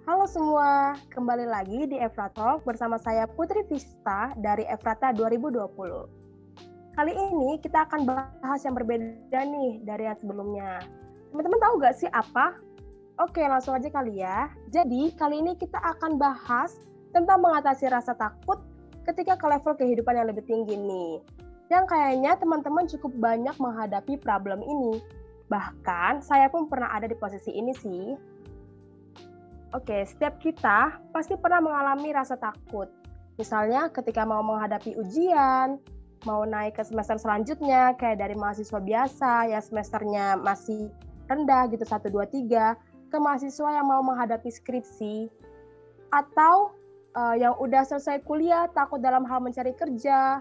Halo semua, kembali lagi di Efra Talk bersama saya Putri Vista dari Efrata 2020. Kali ini kita akan bahas yang berbeda nih dari yang sebelumnya. Teman-teman tahu gak sih apa? Oke, langsung aja kali ya. Jadi, kali ini kita akan bahas tentang mengatasi rasa takut ketika ke level kehidupan yang lebih tinggi nih. Yang kayaknya teman-teman cukup banyak menghadapi problem ini. Bahkan, saya pun pernah ada di posisi ini sih. Oke, setiap kita pasti pernah mengalami rasa takut. Misalnya ketika mau menghadapi ujian, mau naik ke semester selanjutnya, kayak dari mahasiswa biasa yang semesternya masih rendah gitu, 1, 2, 3, ke mahasiswa yang mau menghadapi skripsi, atau yang udah selesai kuliah, takut dalam hal mencari kerja,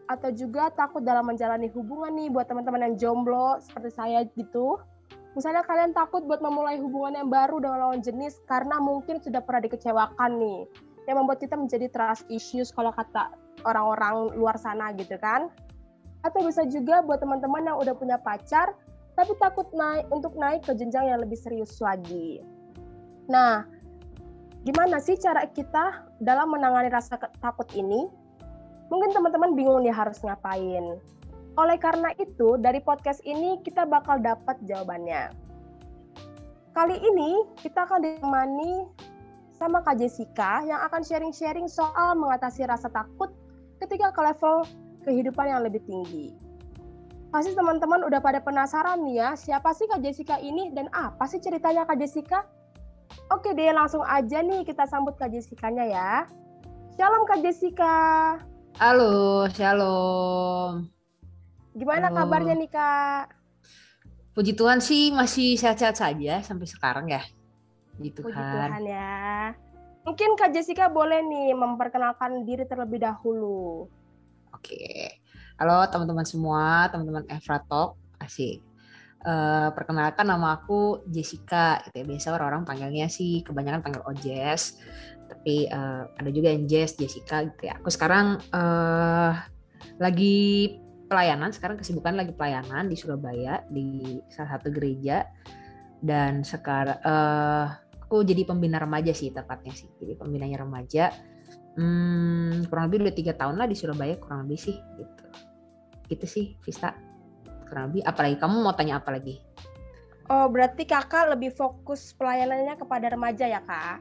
atau juga takut dalam menjalani hubungan nih buat teman-teman yang jomblo seperti saya gitu. Misalnya kalian takut buat memulai hubungan yang baru dengan lawan jenis karena mungkin sudah pernah dikecewakan nih. Yang membuat kita menjadi trust issues kalau kata orang-orang luar sana gitu kan. Atau bisa juga buat teman-teman yang udah punya pacar tapi takut untuk naik ke jenjang yang lebih serius lagi. Nah, gimana sih cara kita dalam menangani rasa takut ini? Mungkin teman-teman bingung nih harus ngapain. Oleh karena itu, dari podcast ini kita bakal dapat jawabannya. Kali ini kita akan ditemani sama Kak Jessica yang akan sharing-sharing soal mengatasi rasa takut ketika ke level kehidupan yang lebih tinggi. Pasti teman-teman udah pada penasaran nih ya, siapa sih Kak Jessica ini dan apa sih ceritanya Kak Jessica? Oke deh, langsung aja nih kita sambut Kak Jessica-nya ya. Shalom Kak Jessica. Halo, shalom. Gimana Halo. kabarnya nih Kak? Puji Tuhan sih masih sehat-sehat saja sampai sekarang ya. Puji Tuhan. Puji Tuhan ya. Mungkin Kak Jessica boleh nih memperkenalkan diri terlebih dahulu. Oke. Halo teman-teman semua, teman-teman Efra Talk. Asik. Perkenalkan nama aku Jessica. Gitu ya. Biasa orang-orang panggilnya sih kebanyakan panggil Ojes. Tapi ada juga yang Jessica gitu ya. Aku sekarang lagi pelayanan, sekarang kesibukan lagi pelayanan di Surabaya di salah satu gereja, dan sekarang aku jadi pembina remaja sih tepatnya sih, jadi pembinanya remaja. Kurang lebih udah 3 tahun lah di Surabaya, kurang lebih sih gitu sih Vista, kurang lebih. Apalagi kamu mau tanya apa lagi? Oh, berarti kakak lebih fokus pelayanannya kepada remaja ya kak?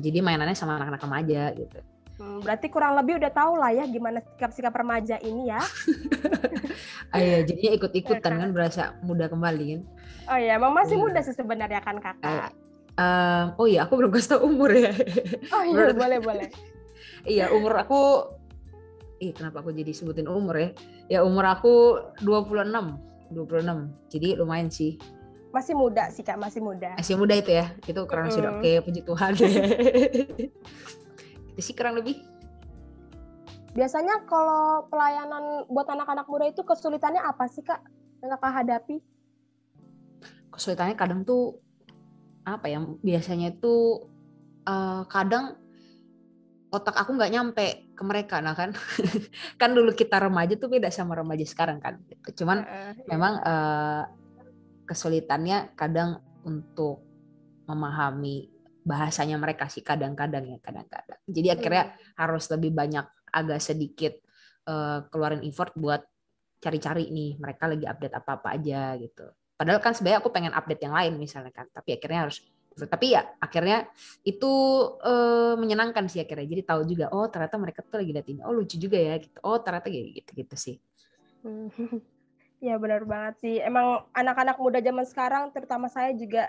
Jadi mainannya sama anak-anak remaja gitu. Berarti kurang lebih udah tahu lah ya gimana sikap-sikap remaja ini ya. Ayo, jadinya ikut-ikutan kan, berasa muda kembali kan. Oh iya, emang masih muda sih sebenarnya kan kakak. Oh iya, aku belum kasih tau umur ya. Oh iya, boleh. Iya, umur aku, kenapa aku jadi sebutin umur ya? Ya umur aku 26. Jadi lumayan sih. Masih muda sih kak, masih muda. Masih muda itu ya, itu karena sudah oke, puji Tuhan. Itu sih kurang lebih. Biasanya kalau pelayanan buat anak-anak muda itu kesulitannya apa sih kak yang kakak hadapi? Kesulitannya kadang tuh apa ya? Biasanya tuh kadang otak aku nggak nyampe ke mereka, nah kan. Kan dulu kita remaja tuh beda sama remaja sekarang kan. Cuman memang kesulitannya kadang untuk memahami bahasanya mereka sih kadang-kadang. Jadi akhirnya harus lebih banyak, agak sedikit keluarin effort buat cari-cari nih mereka lagi update apa-apa aja gitu. Padahal kan sebenarnya aku pengen update yang lain misalnya kan, tapi ya akhirnya itu menyenangkan sih akhirnya. Jadi tahu juga, oh ternyata mereka tuh lagi lihat ini, oh lucu juga ya gitu. Oh ternyata gitu sih. Ya benar banget sih. Emang anak-anak muda zaman sekarang, terutama saya juga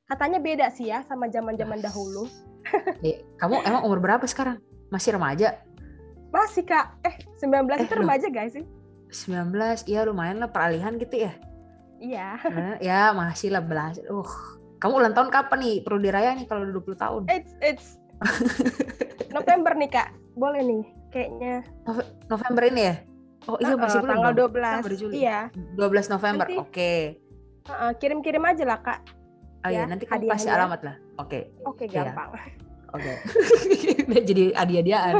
katanya beda sih ya sama zaman-zaman dahulu. Kamu emang umur berapa sekarang? Masih remaja? Masih kak. 19 itu remaja guys sih. 19, ya lumayan lah, peralihan gitu ya. Iya. Ya masih lah belas. Kamu ulang tahun kapan nih? Perlu dirayain nih kalau 20 tahun. It's November nih kak. Boleh nih kayaknya. November ini ya? Oh iya, masih belum tanggal dong. 12. Iya. 12 November. Oke. Kirim-kirim aja lah kak. Oh iya, nanti kamu kasih alamat lah. Oke. Oke, gampang. Oke. Jadi hadiah-hadiahan.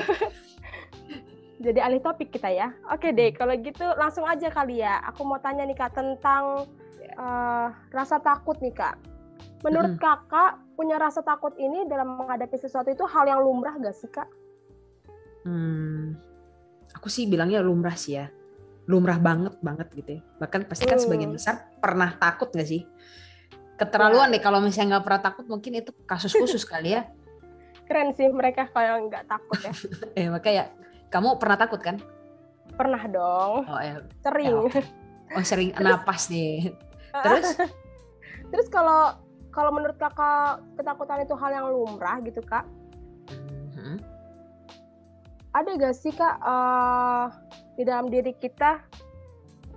Jadi alih topik kita ya. Oke deh, kalau gitu langsung aja kali ya. Aku mau tanya nih kak tentang rasa takut nih kak. Menurut kakak, punya rasa takut ini dalam menghadapi sesuatu itu hal yang lumrah gak sih, Kak? Aku sih bilangnya lumrah sih ya. Lumrah banget gitu ya. Bahkan pasti kan sebagian besar pernah takut gak sih? Keterlaluan deh kalau misalnya nggak pernah takut, mungkin itu kasus khusus kali ya. Keren sih mereka kalau nggak takut ya. Makanya kamu pernah takut kan? Pernah dong. Oh ya. Sering. Ya, okay. Oh sering. Napas nih. Terus kalau menurut kakak ketakutan itu hal yang lumrah gitu Kak? Ada gak sih Kak di dalam diri kita,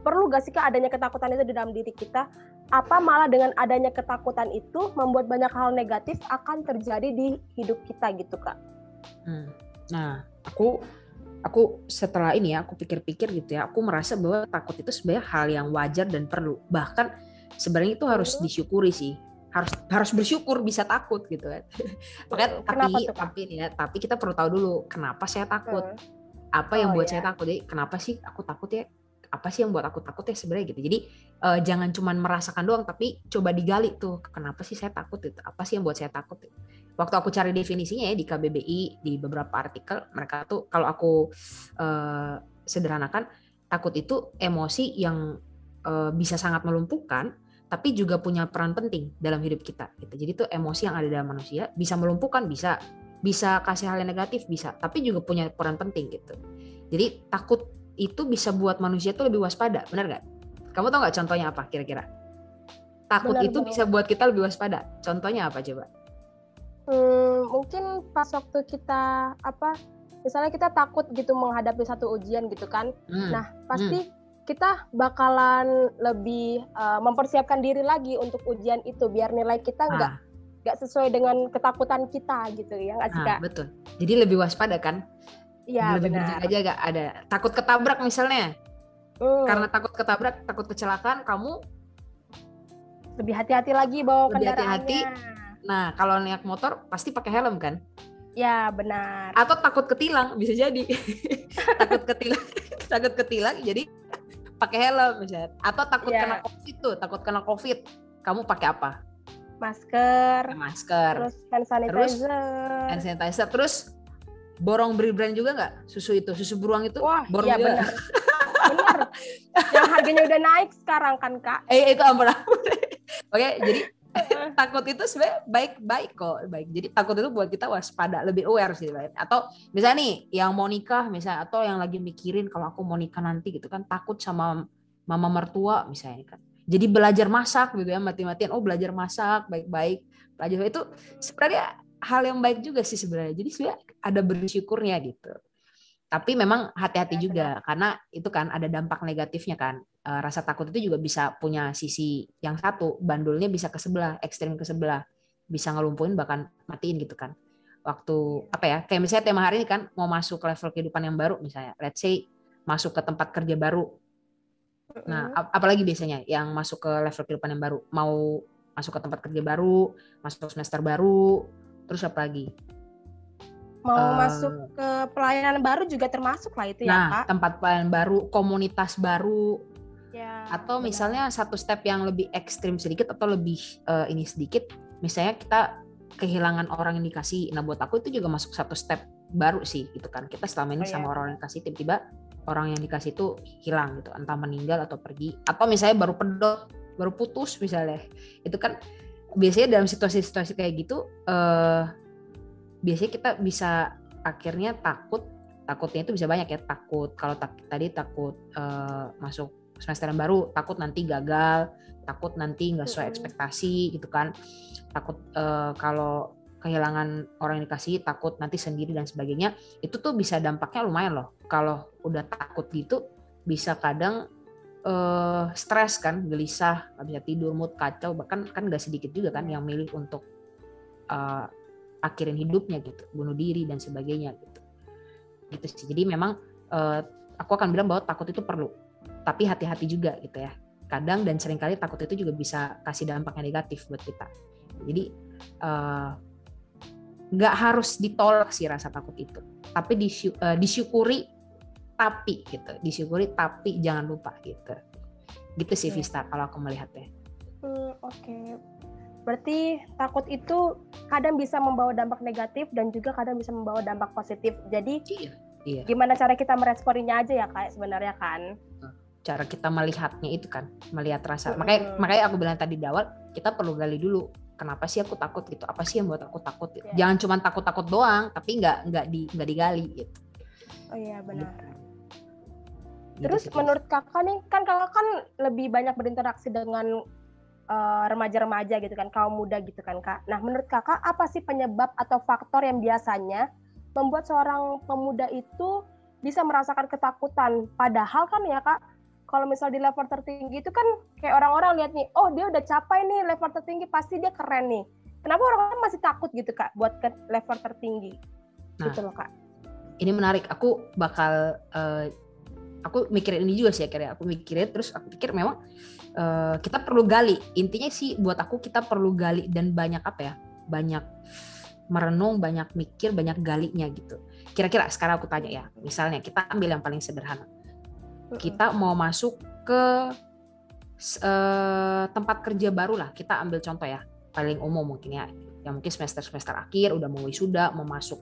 perlu gak sih Kak adanya ketakutan itu di dalam diri kita? Apa malah dengan adanya ketakutan itu membuat banyak hal negatif akan terjadi di hidup kita gitu Kak? Nah, aku setelah ini ya, aku pikir-pikir gitu ya, aku merasa bahwa takut itu sebenarnya hal yang wajar dan perlu. Bahkan sebenarnya itu harus disyukuri sih. Harus bersyukur bisa takut gitu kan. Makanya tapi kita perlu tahu dulu kenapa saya takut. Apa yang buat saya takut? Jadi kenapa sih aku takut ya? Apa sih yang buat aku takut ya sebenarnya gitu. Jadi jangan cuma merasakan doang, tapi coba digali tuh kenapa sih saya takut itu. Apa sih yang buat saya takut? Waktu aku cari definisinya ya di KBBI, di beberapa artikel, mereka tuh kalau aku sederhanakan, takut itu emosi yang bisa sangat melumpuhkan, tapi juga punya peran penting dalam hidup kita gitu. Jadi itu emosi yang ada dalam manusia, bisa melumpuhkan, bisa kasih hal yang negatif, bisa, tapi juga punya peran penting gitu. Jadi takut itu bisa buat manusia tuh lebih waspada, benar nggak? Kamu tahu nggak contohnya apa kira-kira? Takut itu bisa buat kita lebih waspada. Contohnya apa coba? Mungkin pas waktu kita misalnya kita takut gitu menghadapi satu ujian gitu kan. Nah pasti kita bakalan lebih mempersiapkan diri lagi untuk ujian itu biar nilai kita nggak sesuai dengan ketakutan kita gitu ya nggak sih Kak? Betul. Jadi lebih waspada kan? Iya lebih benar. berjaga-jaga, ada takut ketabrak misalnya. Karena takut ketabrak, takut kecelakaan, kamu lebih hati-hati lagi bawa kendaraannya. Hati-hati. Nah, kalau naik motor pasti pakai helm kan? Ya, benar. Atau takut ketilang, bisa jadi. takut ketilang jadi pakai helm misalnya. Atau takut kena COVID tuh, takut kena COVID. Kamu pakai apa? Masker. Terus hand sanitizer. Terus borong brand juga nggak? Susu beruang itu? Wah, borong iya juga. Benar. Yang harganya udah naik sekarang kan Kak? Itu ampun. Oke, jadi takut itu sebenarnya baik kok. Jadi takut itu buat kita waspada, lebih aware sih. Atau misalnya nih, yang mau nikah misalnya, atau yang lagi mikirin kalau aku mau nikah nanti gitu kan, takut sama mama mertua misalnya kan. Jadi belajar masak gitu ya, mati-matian. Belajar masak baik-baik. Belajar itu sebenarnya hal yang baik juga sih sebenarnya. Jadi sebenarnya ada bersyukurnya gitu. Tapi memang hati-hati juga karena itu kan ada dampak negatifnya kan. Rasa takut itu juga bisa punya sisi yang satu, bandulnya bisa ke sebelah, ekstrem ke sebelah. Bisa ngelumpuhin bahkan matiin gitu kan. Waktu kayak misalnya tema hari ini kan mau masuk ke level kehidupan yang baru misalnya. Let's say masuk ke tempat kerja baru. Nah, apalagi biasanya yang masuk ke level kehidupan yang baru, mau masuk ke tempat kerja baru, masuk semester baru, terus apa lagi? Mau masuk ke pelayanan baru juga termasuk lah itu ya Kak. Tempat pelayanan baru, komunitas baru, atau benar. misalnya satu step yang lebih ekstrim sedikit atau lebih ini sedikit, misalnya kita kehilangan orang yang dikasih. Nah buat aku itu juga masuk satu step baru sih gitu kan. Kita selama ini sama orang yang dikasih, tiba-tiba orang yang dikasih itu hilang gitu, entah meninggal atau pergi, atau misalnya baru pedot, baru putus misalnya. Itu kan biasanya dalam situasi-situasi kayak gitu biasanya kita bisa akhirnya takutnya itu bisa banyak ya. Takut kalau tadi takut masuk semester yang baru, takut nanti gagal, takut nanti nggak sesuai ekspektasi gitu kan, takut kalau kehilangan orang yang dikasih, takut nanti sendiri dan sebagainya. Itu tuh bisa dampaknya lumayan loh. Kalau udah takut gitu bisa kadang stres kan, gelisah, nggak bisa tidur, mood kacau, bahkan kan nggak sedikit juga kan yang milih untuk akhirin hidupnya gitu, bunuh diri dan sebagainya gitu sih. Jadi memang aku akan bilang bahwa takut itu perlu, tapi hati-hati juga gitu ya. Kadang dan seringkali takut itu juga bisa kasih dampak yang negatif buat kita. Jadi nggak harus ditolak sih rasa takut itu, tapi disyukuri tapi jangan lupa gitu sih Vista kalau aku melihatnya. Oke. Berarti takut itu kadang bisa membawa dampak negatif dan juga kadang bisa membawa dampak positif. Jadi Iya. gimana cara kita meresponinya aja ya Kak sebenarnya kan. Cara kita melihatnya itu kan, melihat rasa. Makanya aku bilang tadi di awal, kita perlu gali dulu. Kenapa sih aku takut gitu? Apa sih yang buat aku takut? Gitu. Jangan cuma takut-takut doang, tapi nggak digali gitu. Oh iya benar. Gitu. Terus menurut kakak nih, kan kakak kan lebih banyak berinteraksi dengan remaja-remaja gitu kan, kaum muda gitu kan Kak. Nah menurut kakak apa sih penyebab atau faktor yang biasanya membuat seorang pemuda itu bisa merasakan ketakutan? Padahal kan ya Kak, kalau misal di level tertinggi itu kan kayak orang-orang lihat nih, oh dia udah capai nih level tertinggi, pasti dia keren nih. Kenapa orang-orang masih takut gitu Kak buat ke level tertinggi? Gitu loh Kak. Ini menarik, aku bakal aku mikirin ini juga sih akhirnya. Aku mikirin terus aku pikir memang kita perlu gali. Intinya sih buat aku kita perlu gali dan banyak banyak merenung, banyak mikir, banyak galinya gitu. Kira-kira sekarang aku tanya ya, misalnya kita ambil yang paling sederhana. Kita mau masuk ke tempat kerja baru lah. Kita ambil contoh ya, paling umum mungkin ya. Yang mungkin semester akhir udah mau wisuda, mau masuk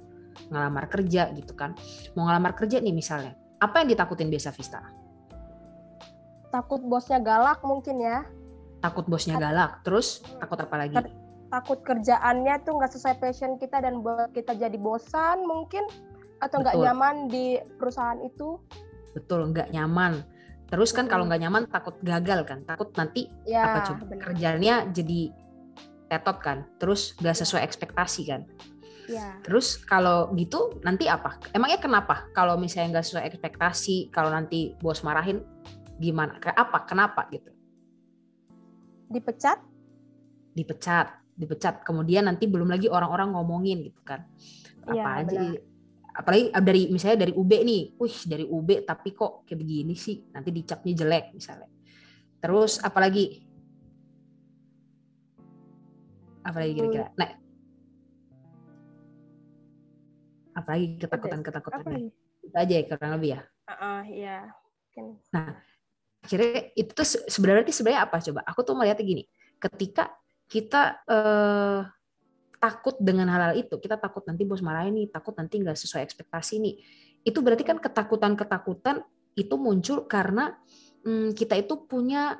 ngelamar kerja gitu kan. Mau ngelamar kerja nih misalnya. Apa yang ditakutin biasa Vista? Takut bosnya galak mungkin ya. Takut bosnya galak, terus takut apa lagi? Takut kerjaannya tuh nggak sesuai passion kita dan buat kita jadi bosan mungkin, atau nggak nyaman di perusahaan itu. Betul, nggak nyaman. Terus kan kalau nggak nyaman takut gagal kan, takut nanti kerjaannya jadi tetot kan, terus nggak sesuai ekspektasi kan. Ya. Terus kalau gitu nanti apa? Emangnya kenapa? Kalau misalnya nggak sesuai ekspektasi, kalau nanti bos marahin, gimana? Kenapa gitu? Dipecat. Kemudian nanti belum lagi orang-orang ngomongin gitu kan. Apa aja? Benar. Apalagi misalnya dari UB nih, dari UB tapi kok kayak begini sih? Nanti dicapnya jelek misalnya. Terus apalagi kira-kira? Nah, apalagi ketakutan itu aja ya kurang lebih ya. Iya. Nah, akhirnya itu tuh sebenarnya apa coba? Aku tuh melihatnya gini, ketika kita takut dengan hal-hal itu, kita takut nanti bos marahin nih, takut nanti nggak sesuai ekspektasi nih, itu berarti kan ketakutan itu muncul karena kita itu punya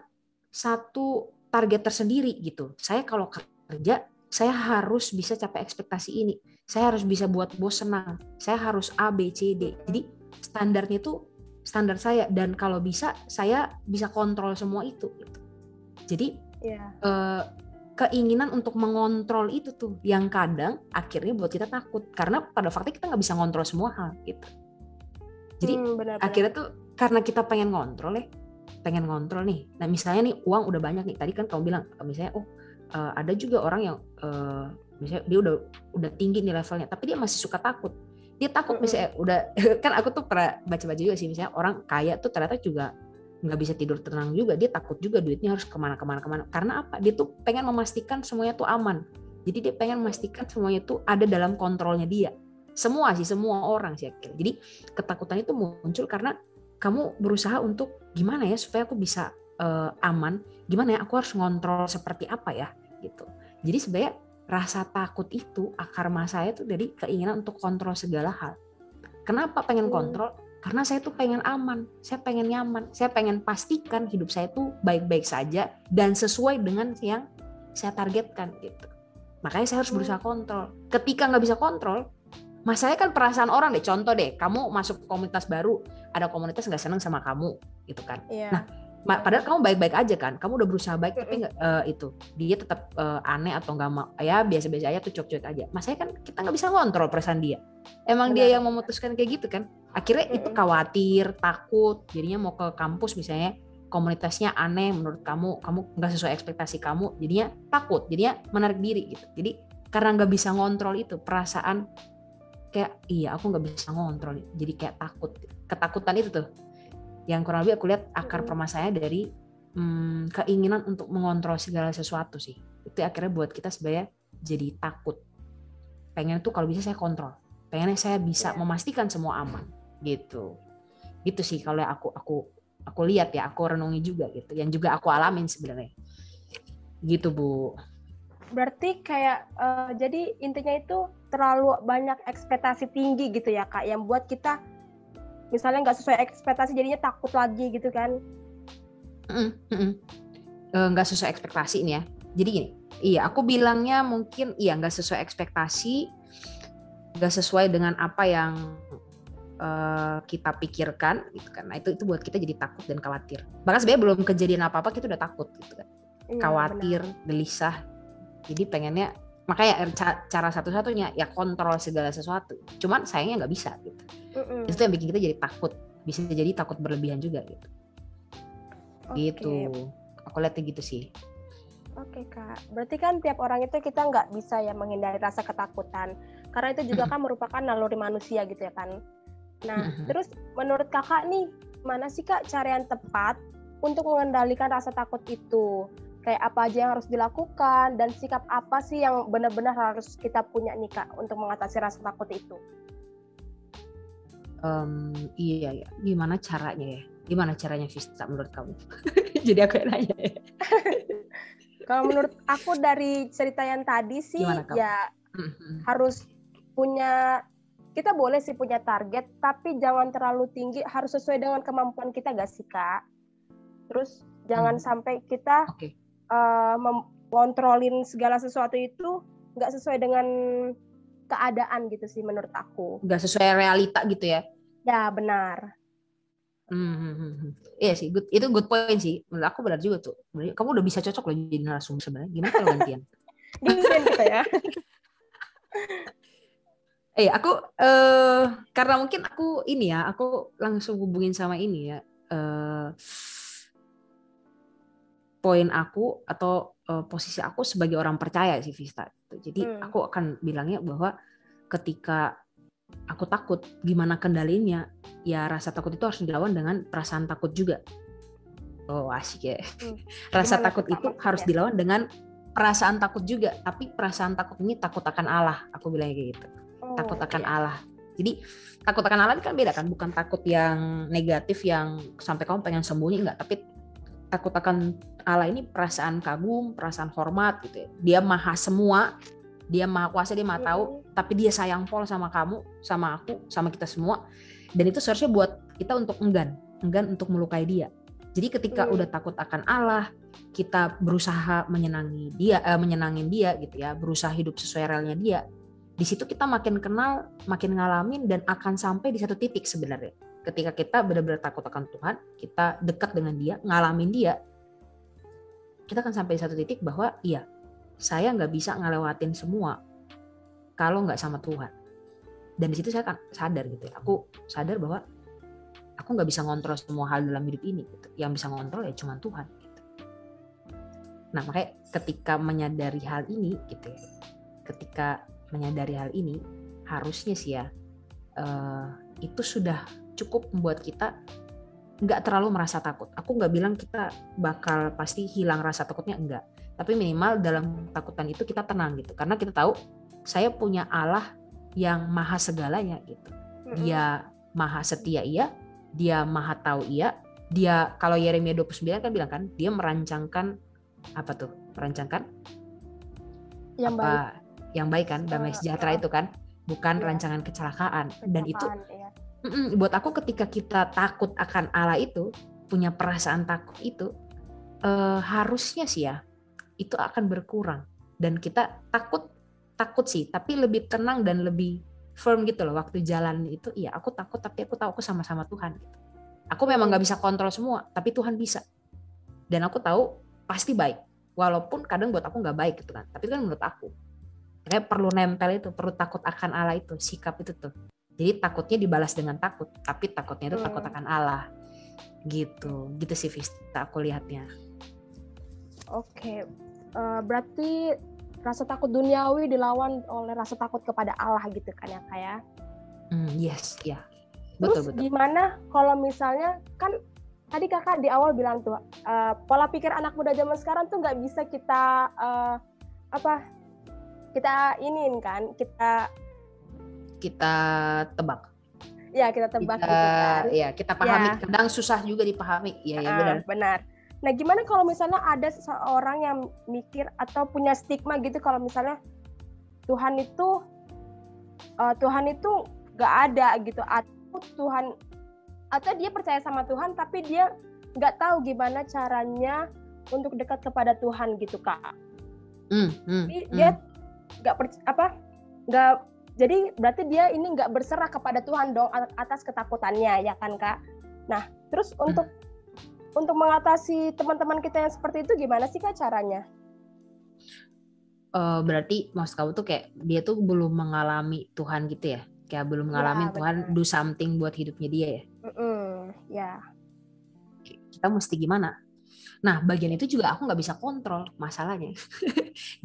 satu target tersendiri gitu. Saya kalau kerja, saya harus bisa capai ekspektasi ini. Saya harus bisa buat bos senang. Saya harus A, B, C, D. Jadi standarnya itu standar saya. Dan kalau bisa, saya bisa kontrol semua itu. Jadi keinginan untuk mengontrol itu tuh yang kadang akhirnya buat kita takut. Karena pada faktanya kita nggak bisa ngontrol semua hal gitu. Jadi akhirnya tuh karena kita pengen ngontrol nih. Nah misalnya nih uang udah banyak nih. Tadi kan kamu bilang misalnya ada juga orang yang misalnya dia udah tinggi nih levelnya, tapi dia masih suka takut. Dia takut misalnya udah kan aku tuh pernah baca-baca juga sih misalnya orang kaya tuh ternyata juga nggak bisa tidur tenang juga. Dia takut juga duitnya harus kemana. Karena apa? Dia tuh pengen memastikan semuanya tuh aman. Jadi dia pengen memastikan semuanya tuh ada dalam kontrolnya dia. Semua orang sih akhirnya. Jadi ketakutan itu muncul karena kamu berusaha untuk gimana ya supaya aku bisa aman, gimana ya aku harus ngontrol seperti apa ya gitu. Jadi sebenarnya rasa takut itu akar masanya itu dari keinginan untuk kontrol segala hal. Kenapa pengen kontrol? Karena saya tuh pengen aman, saya pengen nyaman, saya pengen pastikan hidup saya tuh baik-baik saja dan sesuai dengan yang saya targetkan gitu. Makanya saya harus berusaha kontrol. Ketika nggak bisa kontrol, masalahnya kan perasaan orang deh. Contoh deh, kamu masuk komunitas baru, ada komunitas nggak senang sama kamu, gitu kan? Nah, padahal kamu baik-baik aja kan? Kamu udah berusaha baik, tapi nggak itu dia tetap aneh atau nggak mau, ya biasa-biasa aja tuh cuek-cuek aja. Masalahnya kan kita nggak bisa ngontrol perasaan dia. Emang dia yang memutuskan kayak gitu kan? Akhirnya itu khawatir, takut, jadinya mau ke kampus misalnya komunitasnya aneh menurut kamu nggak sesuai ekspektasi kamu, jadinya takut, jadinya menarik diri gitu. Jadi karena nggak bisa ngontrol itu perasaan kayak iya aku nggak bisa ngontrol, jadi kayak takut. Ketakutan itu tuh yang kurang lebih aku lihat akar permasalahannya dari keinginan untuk mengontrol segala sesuatu sih. Itu akhirnya buat kita sebenarnya jadi takut. Pengen tuh kalau bisa saya kontrol, pengennya saya bisa memastikan semua aman gitu. Gitu sih kalau aku lihat ya, aku renungi juga gitu, yang juga aku alamin sebenarnya gitu Bu. Berarti kayak jadi intinya itu terlalu banyak ekspektasi tinggi gitu ya Kak, yang buat kita misalnya nggak sesuai ekspektasi jadinya takut lagi gitu kan? Nggak sesuai ekspektasi nih ya. Jadi gini, iya aku bilangnya mungkin iya nggak sesuai ekspektasi, nggak sesuai dengan apa yang kita pikirkan gitu kan. Nah itu buat kita jadi takut dan khawatir. Bahkan sebenarnya belum kejadian apa-apa kita udah takut gitu kan. Iya, Khawatir, benar. gelisah. Jadi pengennya, makanya cara satu-satunya ya kontrol segala sesuatu. Cuman sayangnya nggak bisa gitu. Itu yang bikin kita jadi takut. Bisa jadi takut berlebihan juga gitu. Gitu. Aku lihatnya gitu sih. Oke Kak, berarti kan tiap orang itu kita nggak bisa ya menghindari rasa ketakutan. Karena itu juga kan merupakan naluri manusia gitu ya kan. Nah, terus menurut Kakak nih, mana sih Kak cara yang tepat untuk mengendalikan rasa takut itu? Kayak apa aja yang harus dilakukan dan sikap apa sih yang benar-benar harus kita punya nih Kak untuk mengatasi rasa takut itu? Iya ya, gimana caranya ya? Gimana caranya Vista menurut kamu? Jadi aku yang nanya ya. Kalau menurut aku dari cerita yang tadi sih ya harus punya, kita boleh sih punya target tapi jangan terlalu tinggi, harus sesuai dengan kemampuan kita gak sih Kak? Terus jangan sampai kita mengontrolin segala sesuatu itu gak sesuai dengan keadaan gitu sih menurut aku. Gak sesuai realita gitu ya? Ya benar. Iya sih, itu good point sih. Menurut aku benar juga tuh. Kamu udah bisa cocok loh jadi narasumber sebenarnya. Gimana kalau gantian? Gantian kita ya. Aku karena mungkin aku ini ya, aku langsung hubungin sama ini ya. Poin aku atau posisi aku sebagai orang percaya sih Vista. Jadi aku akan bilangnya bahwa ketika aku takut, gimana kendalinya? Ya rasa takut itu harus dilawan dengan perasaan takut juga. Oh asik ya. Rasa takut itu harus dilawan dengan perasaan takut juga. Tapi perasaan takut ini takut akan Allah. Aku bilangnya kayak gitu. Takut akan Allah. Jadi takut akan Allah kan beda kan. Bukan takut yang negatif yang sampai kamu pengen sembunyi, enggak. Tapi takut akan Allah ini perasaan kagum, perasaan hormat gitu ya. Dia maha semua. Dia maha kuasa, dia maha tahu, tapi dia sayang pol sama kamu, sama aku, sama kita semua. Dan itu seharusnya buat kita untuk enggan untuk melukai dia. Jadi ketika udah takut akan Allah, kita berusaha menyenangin dia gitu ya, berusaha hidup sesuai realnya dia. Di situ kita makin kenal, makin ngalamin dan akan sampai di satu titik sebenarnya. Ketika kita benar-benar takut akan Tuhan, kita dekat dengan dia, ngalamin dia, kita akan sampai di satu titik bahwa iya, saya nggak bisa ngelewatin semua kalau nggak sama Tuhan. Dan di situ saya kan sadar gitu ya. Aku sadar bahwa aku nggak bisa ngontrol semua hal dalam hidup ini. Gitu. Yang bisa ngontrol ya cuma Tuhan. Gitu. Nah makanya ketika menyadari hal ini gitu ya. Ketika menyadari hal ini harusnya sih ya itu sudah cukup membuat kita nggak terlalu merasa takut. Aku nggak bilang kita bakal pasti hilang rasa takutnya, enggak. Tapi minimal dalam ketakutan itu kita tenang gitu. Karena kita tahu saya punya Allah yang maha segalanya gitu. Dia maha setia iya, dia maha tahu iya. Dia kalau Yeremia 29 kan bilang kan, dia merancangkan apa tuh? Merancangkan yang apa? Baik. Yang baik kan, damai sejahtera itu kan, bukan rancangan kecelakaan. Dan itu buat aku ketika kita takut akan Allah itu, punya perasaan takut itu, harusnya sih ya itu akan berkurang dan kita takut sih tapi lebih tenang dan lebih firm gitu loh waktu jalan itu. Iya aku takut tapi aku tahu aku sama-sama Tuhan gitu. Aku memang nggak bisa kontrol semua tapi Tuhan bisa dan aku tahu pasti baik walaupun kadang buat aku nggak baik gitu kan, tapi kan menurut aku kayak perlu nempel itu, perlu takut akan Allah itu, sikap itu tuh. Jadi takutnya dibalas dengan takut tapi takutnya itu takut akan Allah gitu sih Vista aku lihatnya. Oke. Berarti rasa takut duniawi dilawan oleh rasa takut kepada Allah gitu kan ya Kak ya? Yes, ya. Terus betul. Gimana kalau misalnya kan tadi Kakak di awal bilang tuh pola pikir anak muda zaman sekarang tuh nggak bisa kita kita iniin kan, kita tebak. Ya kita tebak gitu kan. Ya kita pahami. Kadang susah juga dipahami. Iya benar. Benar. Nah, gimana kalau misalnya ada seseorang yang mikir atau punya stigma gitu kalau misalnya Tuhan itu nggak ada gitu, atau dia percaya sama Tuhan tapi dia nggak tahu gimana caranya untuk dekat kepada Tuhan gitu, Kak. Dia nggak, jadi berarti dia ini nggak berserah kepada Tuhan dong atas ketakutannya, ya kan, Kak? Nah, terus untuk mengatasi teman-teman kita yang seperti itu gimana sih, Kak, caranya? Berarti maksud kamu tuh kayak dia tuh belum mengalami Tuhan gitu ya? Kayak belum ngalamin Tuhan do something buat hidupnya dia ya? Ya. Kita mesti gimana? Nah, bagian itu juga aku nggak bisa kontrol masalahnya.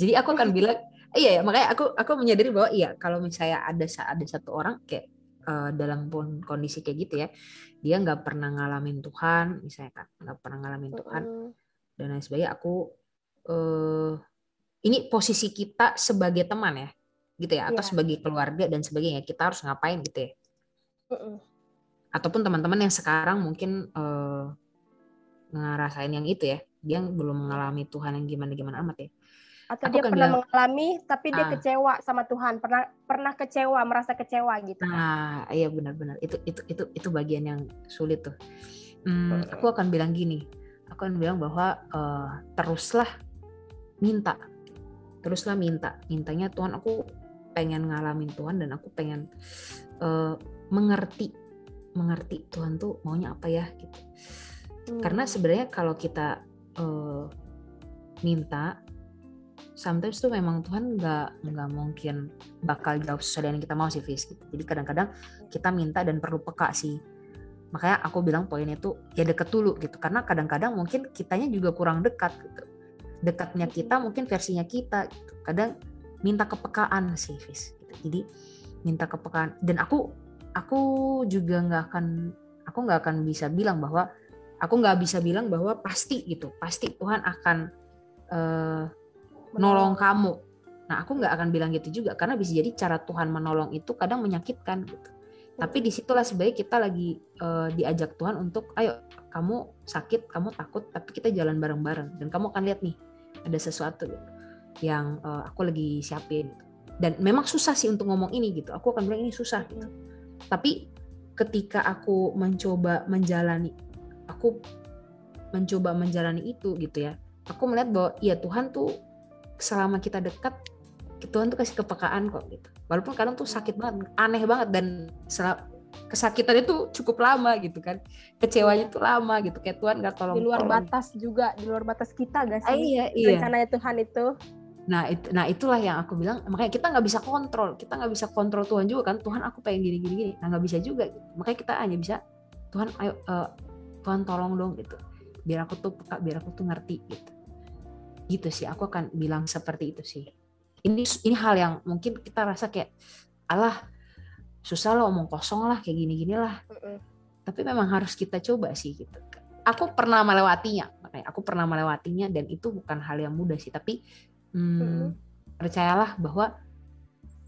Jadi aku akan bilang, iya ya, makanya aku menyadari bahwa iya, kalau misalnya ada satu orang kayak dalam kondisi kayak gitu ya, dia nggak pernah ngalamin Tuhan, misalnya kan, nggak pernah ngalamin Tuhan dan lain sebagainya. Ini posisi kita sebagai teman ya, gitu ya, atau sebagai keluarga dan sebagainya, kita harus ngapain gitu ya? Ataupun teman-teman yang sekarang mungkin ngerasain yang itu ya, dia belum mengalami Tuhan yang gimana amat ya. Atau dia pernah mengalami tapi dia kecewa sama Tuhan, pernah kecewa, merasa kecewa gitu. Nah, iya benar-benar itu bagian yang sulit tuh. Aku akan bilang gini, aku akan bilang bahwa teruslah mintanya Tuhan, aku pengen ngalamin Tuhan dan aku pengen mengerti Tuhan tuh maunya apa ya gitu. Karena sebenarnya kalau kita minta, sometimes tuh memang Tuhan nggak mungkin bakal jawab sesuai dengan kita mau sih, Fis. Gitu. Jadi kadang-kadang kita minta dan perlu peka sih. Makanya aku bilang poinnya tuh ya deket dulu gitu. Karena kadang-kadang mungkin kitanya juga kurang dekat gitu. Dekatnya kita mungkin versinya kita gitu. Kadang minta kepekaan sih, Fis. Gitu. Jadi minta kepekaan. Dan aku juga nggak akan bisa bilang bahwa pasti Tuhan akan nolong kamu. Nah, aku nggak akan bilang gitu juga, karena bisa jadi cara Tuhan menolong itu kadang menyakitkan gitu. Tapi disitulah sebaiknya kita lagi diajak Tuhan untuk, ayo kamu sakit, kamu takut, tapi kita jalan bareng-bareng dan kamu akan lihat nih ada sesuatu gitu, yang aku lagi siapin. Dan memang susah sih untuk ngomong ini gitu. Aku akan bilang ini susah gitu. Tapi ketika aku mencoba menjalani itu gitu ya, aku melihat bahwa ya Tuhan tuh selama kita dekat, Tuhan tuh kasih kepekaan kok gitu. Walaupun kadang tuh sakit banget, aneh banget, dan kesakitannya tuh cukup lama gitu kan, kecewanya tuh lama gitu, kayak Tuhan nggak tolong. Di luar batas juga, di luar batas kita gak sih? Iya. Rencananya Tuhan itu. Nah itulah yang aku bilang, makanya kita nggak bisa kontrol Tuhan juga kan. Tuhan aku pengen gini, nah nggak bisa juga gitu. Makanya kita hanya bisa Tuhan ayo Tuhan tolong dong gitu, biar aku tuh peka, biar aku tuh ngerti gitu sih. Aku akan bilang seperti itu sih. Ini hal yang mungkin kita rasa kayak alah susah lah, omong kosong lah, kayak gini lah. Tapi memang harus kita coba sih gitu. Aku pernah melewatinya dan itu bukan hal yang mudah sih. Tapi percayalah bahwa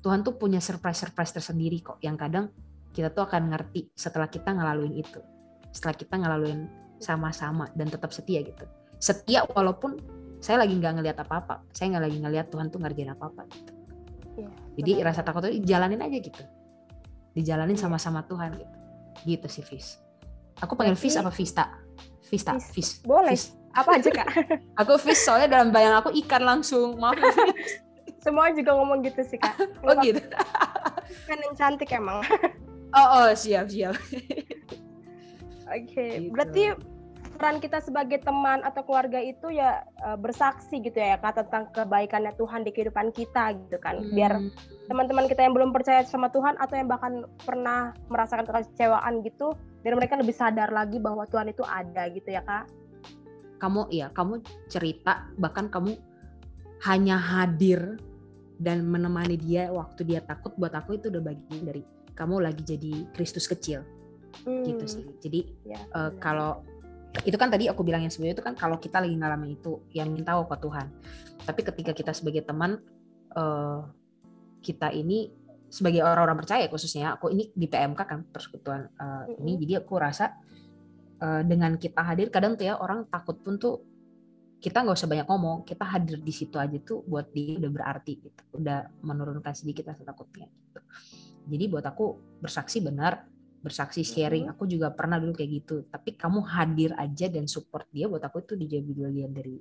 Tuhan tuh punya surprise tersendiri kok, yang kadang kita tuh akan ngerti setelah kita ngelaluin itu, setelah kita ngelaluin sama-sama dan tetap setia gitu. Setia walaupun saya lagi nggak ngelihat apa-apa, saya nggak lagi ngelihat Tuhan tuh ngerjain apa-apa gitu. Jadi rasa takut itu dijalanin aja gitu, dijalanin sama-sama Tuhan gitu sih, Fis. Aku panggil Fis apa Vista? Vista. Boleh. Fis. Apa aja, Kak? Aku Fish soalnya dalam bayang aku ikan langsung. Maaf ya, Fish. Semua juga ngomong gitu sih, Kak. Oh gitu. Kan yang cantik emang. Oh siap. Oke. Berarti peran kita sebagai teman atau keluarga itu ya bersaksi gitu ya, Kak, tentang kebaikannya Tuhan di kehidupan kita gitu kan. Biar teman-teman kita yang belum percaya sama Tuhan atau yang bahkan pernah merasakan kekecewaan gitu, biar mereka lebih sadar lagi bahwa Tuhan itu ada gitu ya, Kak. Kamu cerita, bahkan kamu hanya hadir dan menemani dia waktu dia takut, buat aku itu udah bagian dari kamu lagi jadi Kristus kecil gitu sih. Jadi kalau itu kan tadi aku bilang yang sebenarnya itu kan kalau kita lagi ngalamin itu yang minta ke Tuhan. Tapi ketika kita sebagai teman, kita ini sebagai orang-orang percaya, khususnya aku ini di PMK kan, persekutuan ini, jadi aku rasa dengan kita hadir, kadang tuh ya orang takut pun tuh kita nggak usah banyak ngomong, kita hadir di situ aja tuh buat dia udah berarti gitu, udah menurunkan sedikit rasa takutnya gitu. Jadi buat aku bersaksi benar, bersaksi sharing, aku juga pernah dulu kayak gitu. Tapi kamu hadir aja dan support dia, buat aku itu dijadi bagian dari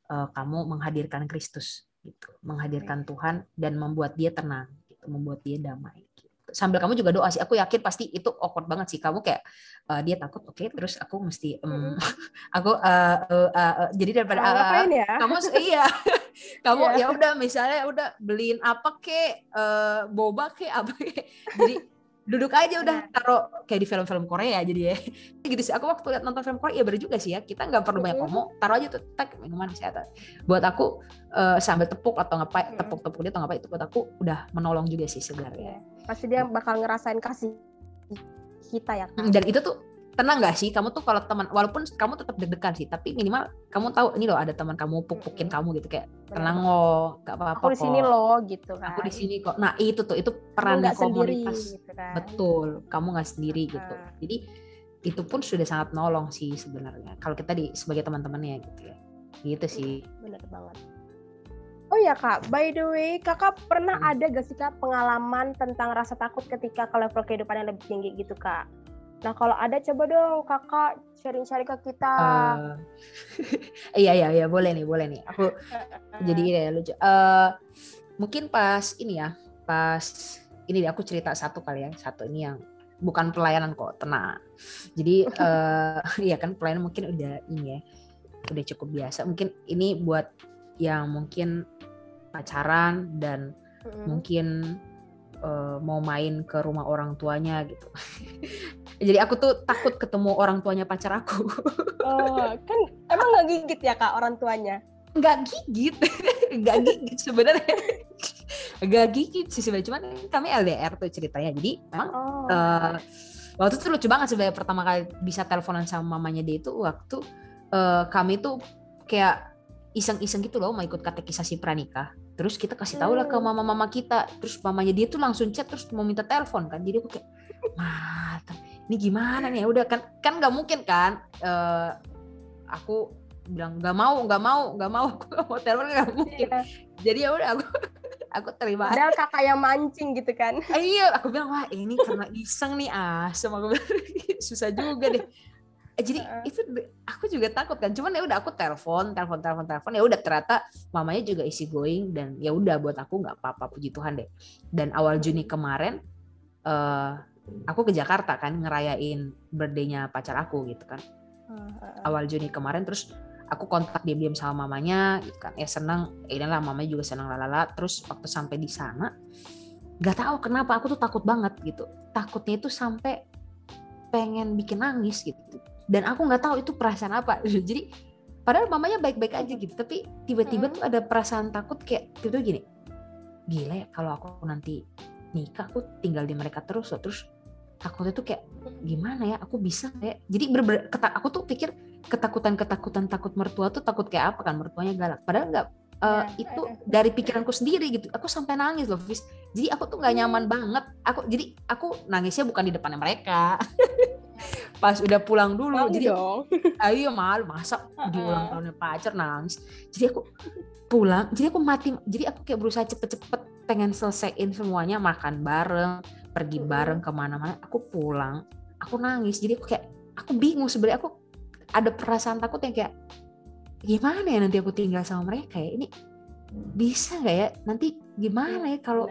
kamu menghadirkan Kristus gitu, menghadirkan Tuhan dan membuat dia tenang gitu, membuat dia damai gitu. Sambil kamu juga doa sih, aku yakin pasti itu awkward banget sih, kamu kayak dia takut, oke, terus aku mesti aku jadi daripada Ngapain ya? kamu iya kamu Iya. ya udah misalnya udah beliin apa kek, boba kek apa kek, jadi duduk aja udah taruh kayak di film-film Korea jadi ya gitu sih. Aku waktu lihat nonton film Korea ya bener juga sih ya, kita nggak perlu banyak ngomong, taruh aja tuh tak minuman kesehatan. Buat aku sambil tepuk atau ngapain, tepuk dia atau ngapain, itu buat aku udah menolong juga sih sebenarnya. Pasti dia bakal ngerasain kasih kita ya Kak. Dan itu tuh tenang gak sih kamu tuh kalau teman, walaupun kamu tetap deg-degan sih, tapi minimal kamu tahu ini loh ada teman kamu puk-pukin kamu gitu, kayak tenang loh, gak apa-apa aku di sini loh gitu kan. Aku di sini kok. Nah itu tuh, itu perannya komunitas. Gitu kan. Betul, kamu nggak sendiri gitu. Jadi itu pun sudah sangat nolong sih sebenarnya. Kalau kita sebagai teman-temannya gitu ya. Gitu sih. Bener banget. Oh ya Kak, by the way, Kakak pernah ada gak sih Kak pengalaman tentang rasa takut ketika ke level kehidupan yang lebih tinggi gitu Kak? Nah kalau ada coba dong Kakak sharing-sharing ke kita. Iya boleh nih. Aku jadi ini ya lucu. Mungkin pas ini ya, pas ini aku cerita satu kali ya, satu ini yang bukan pelayanan kok, tenang. Jadi iya kan pelayanan mungkin udah ini ya, udah cukup biasa. Mungkin ini buat yang mungkin pacaran dan mungkin mau main ke rumah orang tuanya gitu. Jadi aku tuh takut ketemu orang tuanya pacar aku. Oh, kan emang nggak gigit ya Kak orang tuanya? Nggak gigit sebenarnya. Nggak gigit sih sebenarnya, cuman kami LDR tuh ceritanya. Jadi memang waktu itu lucu banget sebenarnya, pertama kali bisa teleponan sama mamanya dia itu waktu kami tuh kayak iseng-iseng gitu loh mau ikut katekisasi pranikah. Terus kita kasih tahu lah ke mama-mama kita. Terus mamanya dia tuh langsung chat terus mau minta telepon kan. Jadi aku kayak, ini gimana nih? Ya udah kan nggak mungkin kan. Aku bilang nggak mau aku nggak mau telepon, nggak mungkin. Jadi ya udah aku terima. Padahal kakak yang mancing gitu kan. Iya, aku bilang wah ini karena iseng nih asem, aku bilang susah juga deh. Jadi itu aku juga takut kan, cuman ya udah aku telepon ya udah, ternyata mamanya juga easy going dan ya udah buat aku nggak apa-apa, puji Tuhan deh. Dan awal Juni kemarin aku ke Jakarta kan ngerayain birthday-nya pacar aku gitu kan. Awal Juni kemarin terus aku kontak diam-diam sama mamanya gitu kan. Ya senang, inilah mamanya juga senang lalala. Terus waktu sampai di sana nggak tahu kenapa aku tuh takut banget gitu. Takutnya itu sampai pengen bikin nangis gitu. Dan aku nggak tahu itu perasaan apa. Jadi padahal mamanya baik-baik aja gitu, tapi tiba-tiba tuh ada perasaan takut kayak tiba-tiba gini, gila ya kalau aku nanti nikah aku tinggal di mereka terus takutnya tuh kayak gimana ya, aku bisa kayak, jadi aku tuh pikir ketakutan takut mertua tuh takut kayak apa kan, mertuanya galak, padahal nggak. Itu dari pikiranku sendiri gitu, aku sampai nangis loh Fis. Jadi aku tuh nggak nyaman banget, aku nangisnya bukan di depannya mereka. Pas udah pulang dulu. Malu jadi dong. Ayo malu, masa di ulang tahunnya pacar nangis. Jadi aku pulang, jadi aku kayak berusaha cepet-cepet pengen selesaiin semuanya, makan bareng, pergi bareng kemana-mana. Aku pulang, aku nangis. Jadi aku bingung sebenarnya, aku ada perasaan takut yang kayak gimana ya nanti aku tinggal sama mereka ya, ini bisa nggak ya nanti, gimana ya kalau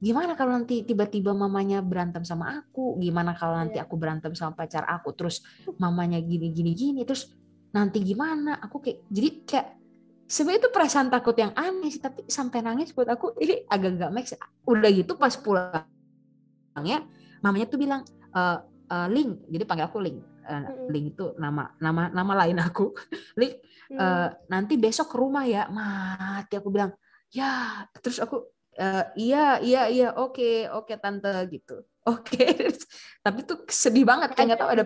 gimana kalau nanti tiba-tiba mamanya berantem sama aku, gimana kalau nanti aku berantem sama pacar aku, terus mamanya gini, terus nanti gimana? Aku jadi sebenarnya itu perasaan takut yang aneh sih, tapi sampai nangis buat aku ini agak gak make sense. Udah gitu pas pulangnya, mamanya tuh bilang, Ling, jadi panggil aku Ling. Ling itu nama lain aku. Ling, nanti besok ke rumah ya. Mati aku bilang, ya. Terus aku iya oke tante gitu, oke. Tapi tuh sedih banget kayak nggak tahu ada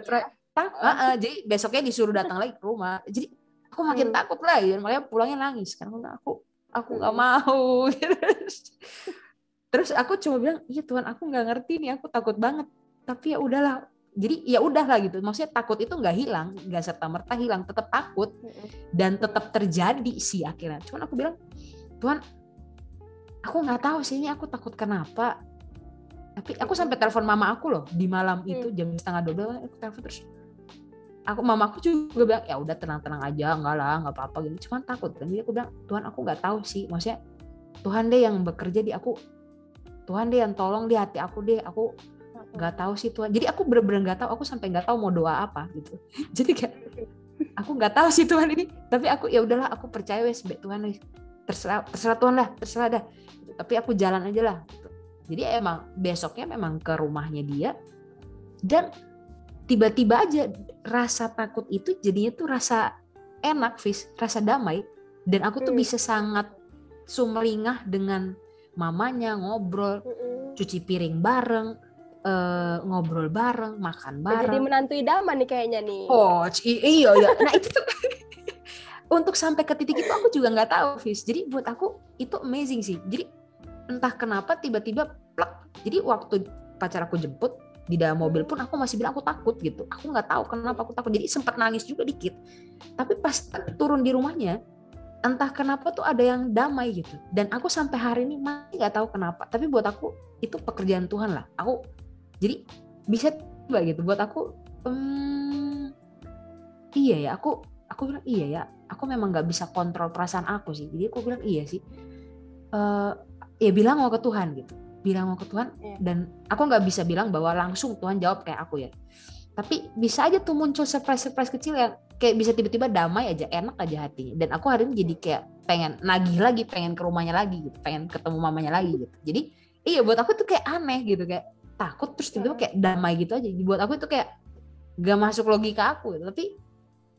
jadi besoknya disuruh datang lagi ke rumah, jadi aku makin takut lagi, makanya pulangnya nangis karena aku nggak mau. Terus aku cuma bilang, iya Tuhan aku nggak ngerti nih, aku takut banget, tapi ya udahlah, jadi ya udahlah gitu. Maksudnya takut itu nggak hilang, nggak serta-merta hilang, tetap takut dan tetap terjadi sih akhirnya. Cuman aku bilang, Tuhan, aku nggak tahu sih ini aku takut kenapa. Tapi aku sampai telepon mama aku loh di malam itu jam 11:30 aku telepon terus. Mama aku juga bilang ya udah tenang-tenang aja, enggak lah, nggak apa-apa gitu. Cuman takut. Dan dia aku bilang, Tuhan aku nggak tahu sih. Maksudnya Tuhan deh yang bekerja di aku. Tuhan deh yang tolong di hati aku deh. Aku nggak tahu sih Tuhan. Jadi aku bener-bener nggak tahu. Aku sampai nggak tahu mau doa apa gitu. Jadi kayak aku nggak tahu sih Tuhan ini. Tapi aku ya udahlah, aku percaya wes Tuhan wes. Terserah Tuhan lah, terserah dah. Tapi aku jalan aja lah. Jadi emang besoknya memang ke rumahnya dia dan tiba-tiba aja rasa takut itu jadinya tuh rasa enak, rasa damai. Dan aku tuh bisa sangat sumringah dengan mamanya, ngobrol, cuci piring bareng, ngobrol bareng, makan bareng. Jadi menantu idaman nih kayaknya nih. Oh iya. Nah itu tuh untuk sampai ke titik itu aku juga nggak tahu, Fis. Jadi buat aku itu amazing sih. Jadi entah kenapa tiba-tiba plak. Jadi waktu pacar aku jemput di dalam mobil pun aku masih bilang aku takut gitu. Aku nggak tahu kenapa aku takut. Jadi sempat nangis juga dikit. Tapi pas turun di rumahnya, entah kenapa tuh ada yang damai gitu. Dan aku sampai hari ini masih nggak tahu kenapa. Tapi buat aku itu pekerjaan Tuhan lah. Aku jadi bisa tiba gitu. Buat aku iya ya. Aku bilang iya ya. Aku memang nggak bisa kontrol perasaan aku sih. Jadi aku bilang iya sih. Ya bilang mau ke Tuhan gitu, bilang mau ke Tuhan dan aku nggak bisa bilang bahwa langsung Tuhan jawab kayak aku ya, tapi bisa aja tuh muncul surprise kecil yang kayak bisa tiba-tiba damai aja, enak aja hatinya. Dan aku hari ini jadi kayak pengen nagih lagi, pengen ke rumahnya lagi gitu, pengen ketemu mamanya lagi gitu. Jadi iya buat aku tuh kayak aneh gitu, kayak takut terus tiba-tiba kayak damai gitu aja. Buat aku itu kayak gak masuk logika aku gitu. Tapi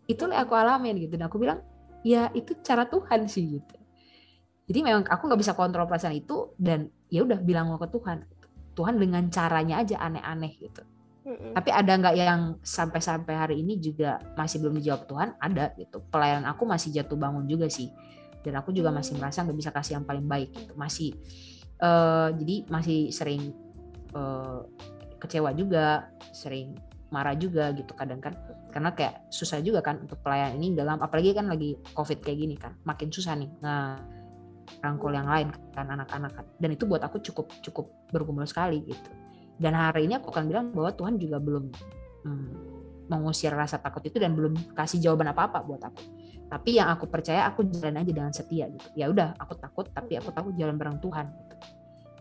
itulah aku alamin gitu. Dan aku bilang ya itu cara Tuhan sih gitu. Jadi memang aku nggak bisa kontrol perasaan itu dan ya udah bilang mau ke Tuhan. Tuhan dengan caranya aja aneh-aneh gitu. Tapi ada nggak yang sampai hari ini juga masih belum dijawab Tuhan? Ada gitu. Pelayanan aku masih jatuh bangun juga sih. Dan aku juga masih merasa nggak bisa kasih yang paling baik gitu. Masih jadi masih sering kecewa juga, sering marah juga gitu kadang kan. Karena kayak susah juga kan untuk pelayanan ini dalam, apalagi kan lagi COVID kayak gini kan, makin susah nih. Nah, rangkul yang lain kan anak-anak kan. Dan itu buat aku cukup bergumul sekali gitu. Dan hari ini aku akan bilang bahwa Tuhan juga belum mengusir rasa takut itu dan belum kasih jawaban apa-apa buat aku. Tapi yang aku percaya aku jalan aja dengan setia gitu. Ya udah aku takut tapi aku takut jalan bareng Tuhan gitu.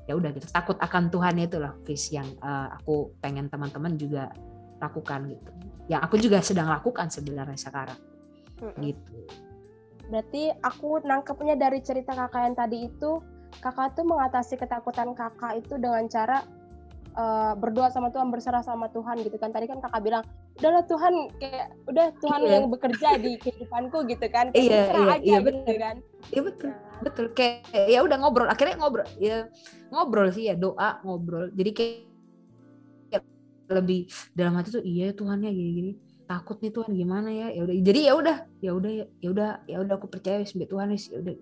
Ya udah gitu. Takut akan Tuhan itu loh Fis yang aku pengen teman-teman juga lakukan gitu. Yang aku juga sedang lakukan sebenarnya sekarang. Gitu. Berarti aku nangkepnya dari cerita kakak yang tadi itu, kakak tuh mengatasi ketakutan kakak itu dengan cara berdoa sama Tuhan, berserah sama Tuhan gitu kan. Tadi kan kakak bilang, udahlah Tuhan, kayak udah Tuhan yang bekerja di kehidupanku gitu kan. Iya betul kan. Iya betul. Kayak ya udah ngobrol, akhirnya ngobrol sih ya, doa, ngobrol. Jadi kayak lebih dalam hati tuh iya Tuhan ya gini-gini. Takut nih Tuhan gimana ya udah jadi ya udah aku percaya sama Tuhan ya udah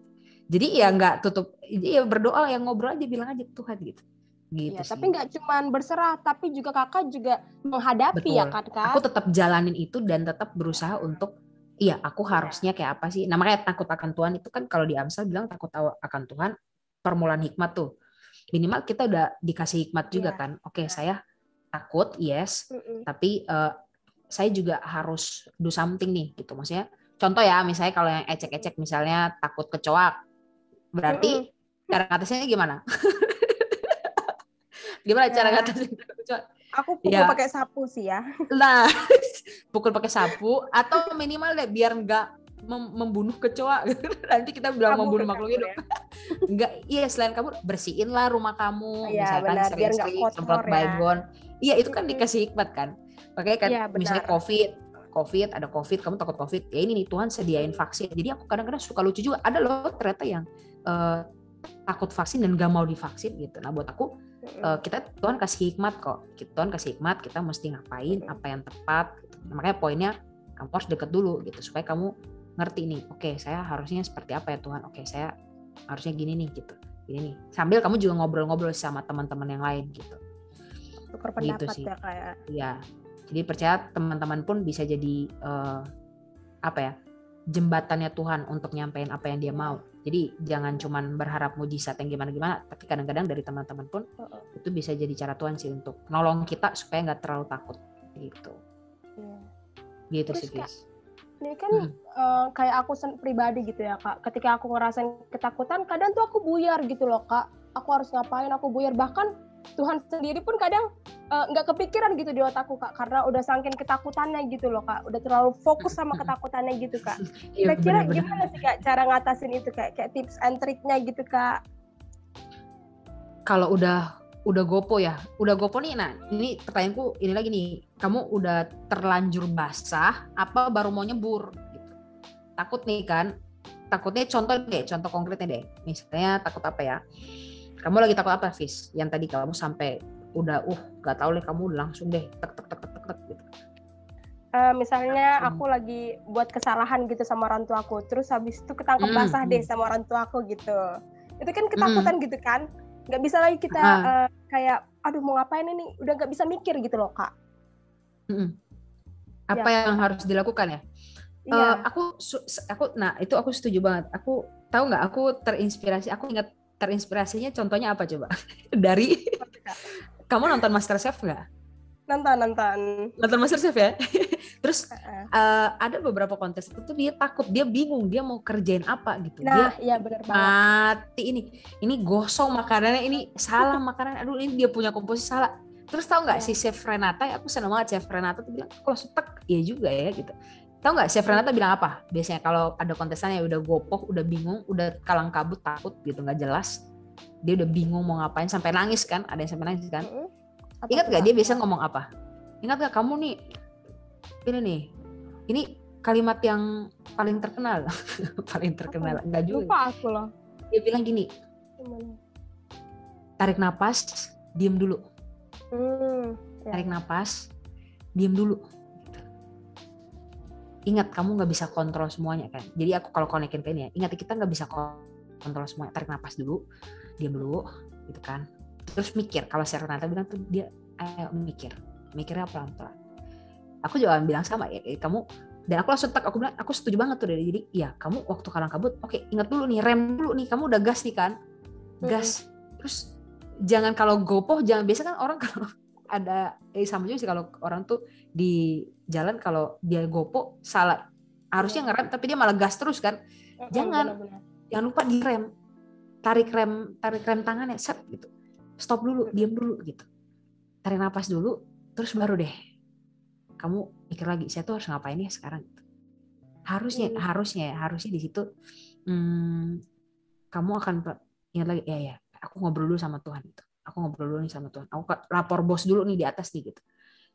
jadi ya nggak tutup ya berdoa yang ngobrol aja bilang aja Tuhan gitu ya, sih. Tapi nggak cuma berserah tapi juga kakak juga menghadapi. Betul. Ya kan Kak, aku tetap jalanin itu dan tetap berusaha untuk iya aku harusnya kayak apa sih. Nah makanya takut akan Tuhan itu kan kalau di Amsal bilang takut akan Tuhan permulaan hikmat tuh minimal kita udah dikasih hikmat juga kan. Oke, saya takut yes tapi saya juga harus do something nih gitu. Maksudnya contoh ya misalnya kalau yang ecek-ecek misalnya takut kecoak berarti cara ngatasnya gimana? Gimana cara ngatasnya kecoak? Aku pukul pakai sapu sih ya. Nah, pukul pakai sapu atau minimal deh biar nggak membunuh kecoa. Nanti kita bilang kabur, membunuh makhluk hidup. Enggak, iya selain kabur bersihin lah rumah kamu, misalkan sering-sering semprot baygon. Iya itu kan dikasih hikmat kan. Makanya kan misalnya COVID, ada COVID, kamu takut COVID. Ya ini nih Tuhan sediain vaksin. Jadi aku kadang-kadang suka lucu juga. Ada loh ternyata yang takut vaksin dan gak mau divaksin gitu. Nah buat aku Tuhan kasih hikmat kok. Tuhan kasih hikmat kita mesti ngapain, apa yang tepat. Gitu. Nah, makanya poinnya kamu harus deket dulu gitu supaya kamu ngerti nih. Oke, saya harusnya seperti apa ya Tuhan? Oke, saya harusnya gini nih gitu. Gini nih. Sambil kamu juga ngobrol-ngobrol sama teman-teman yang lain gitu. Tukar pendapat gitu sih. Ya kayak. Iya. Jadi percaya teman-teman pun bisa jadi jembatannya Tuhan untuk nyampein apa yang dia mau. Jadi jangan cuman berharap mujizat yang gimana-gimana, tapi kadang-kadang dari teman-teman pun itu bisa jadi cara Tuhan sih untuk nolong kita supaya nggak terlalu takut gitu. Gitu terus sih, guys. Ini kan kayak aku pribadi gitu ya Kak, ketika aku ngerasain ketakutan, kadang tuh aku buyar gitu loh Kak. Aku harus ngapain, aku buyar. Bahkan Tuhan sendiri pun kadang nggak kepikiran gitu di otakku Kak, karena udah saking ketakutannya gitu loh Kak, udah terlalu fokus sama ketakutannya gitu Kak. Kira-kira gimana sih Kak cara ngatasin itu, kayak tips and triknya gitu Kak? Kalau udah gopo ya, udah gopo nih. Nah ini pertanyaanku ini lagi nih, kamu udah terlanjur basah apa baru mau nyebur gitu. Takut nih kan, takutnya contoh konkretnya deh, misalnya takut apa ya, kamu lagi takut apa Fis, yang tadi kamu sampai udah gak tahu deh, kamu langsung deh tek gitu. Misalnya aku lagi buat kesalahan gitu sama orang tua aku, terus habis itu ketangkep basah deh sama orang tua aku gitu, itu kan ketakutan gitu kan, nggak bisa lagi kita kayak aduh mau ngapain ini, udah nggak bisa mikir gitu loh Kak. Apa yang harus dilakukan ya? Nah itu aku setuju banget. Aku tahu nggak, aku ingat terinspirasinya contohnya apa coba? Dari kamu nonton MasterChef nggak? Nonton MasterChef ya. Terus ada beberapa kontes itu dia takut, dia bingung dia mau kerjain apa gitu. Nah, iya benar banget. Mati ini gosong makanannya, ini salah makanan, aduh ini dia punya komposisi salah. Terus tahu nggak si Chef Renata, aku senang banget Chef Renata tuh bilang kalau setek ya juga ya gitu. Tahu nggak Chef Renata bilang apa? Biasanya kalau ada kontestannya udah gopoh, udah bingung, udah kalang kabut, takut gitu, nggak jelas. Dia udah bingung mau ngapain, sampai nangis kan? Ada yang sampai nangis kan? Ingat nggak dia biasa ngomong apa? Ingat nggak kamu nih? Ini kalimat yang paling terkenal. Paling terkenal enggak juga. Lupa aku loh. Dia bilang gini. Tarik napas, diem dulu. Tarik napas, diem dulu. Ingat kamu nggak bisa kontrol semuanya kan. Jadi aku kalau konekin ke ini ya, ingat kita nggak bisa kontrol semuanya. Tarik napas dulu, diem dulu, gitu kan. Terus mikir. Kalau Chef Renata bilang tuh dia ayo mikirnya pelan-pelan. Aku juga bilang sama ya, kamu, dan aku langsung aku bilang aku setuju banget tuh. Jadi ya kamu waktu kalang kabut, oke, ingat dulu nih, rem dulu nih, kamu udah gas nih kan, gas. Terus jangan kalau gopoh, jangan, biasa kan orang kalau ada sama juga sih kalau orang tuh di jalan kalau dia gopoh salah, harusnya ngerem tapi dia malah gas terus kan. Jangan lupa direm, tarik rem tangannya, set gitu, stop dulu, diam dulu gitu, tarik napas dulu, terus baru deh kamu mikir lagi, saya tuh harus ngapain ya sekarang gitu. Harusnya di situ kamu akan ingat lagi ya aku ngobrol dulu sama Tuhan gitu. Aku ngobrol dulu nih sama Tuhan. Aku lapor bos dulu nih di atas nih gitu.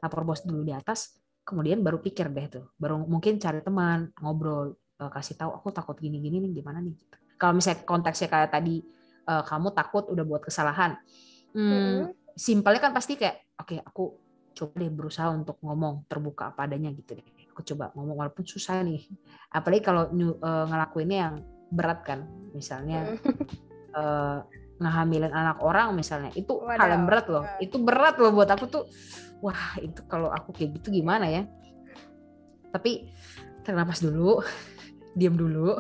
Lapor bos dulu di atas, kemudian baru pikir deh tuh. Baru mungkin cari teman, ngobrol, kasih tahu aku takut gini-gini nih, gimana nih gitu. Kalau misalnya konteksnya kayak tadi kamu takut udah buat kesalahan. Simpelnya kan pasti kayak oke, aku coba deh berusaha untuk ngomong terbuka apa adanya gitu deh. Aku coba ngomong walaupun susah nih. Apalagi kalau ngelakuinnya yang berat kan. Misalnya ngehamilin anak orang misalnya. Itu hal yang berat loh. Itu berat loh buat aku tuh. Wah, itu kalau aku kayak gitu gimana ya? Tapi tarik napas dulu. Diam dulu.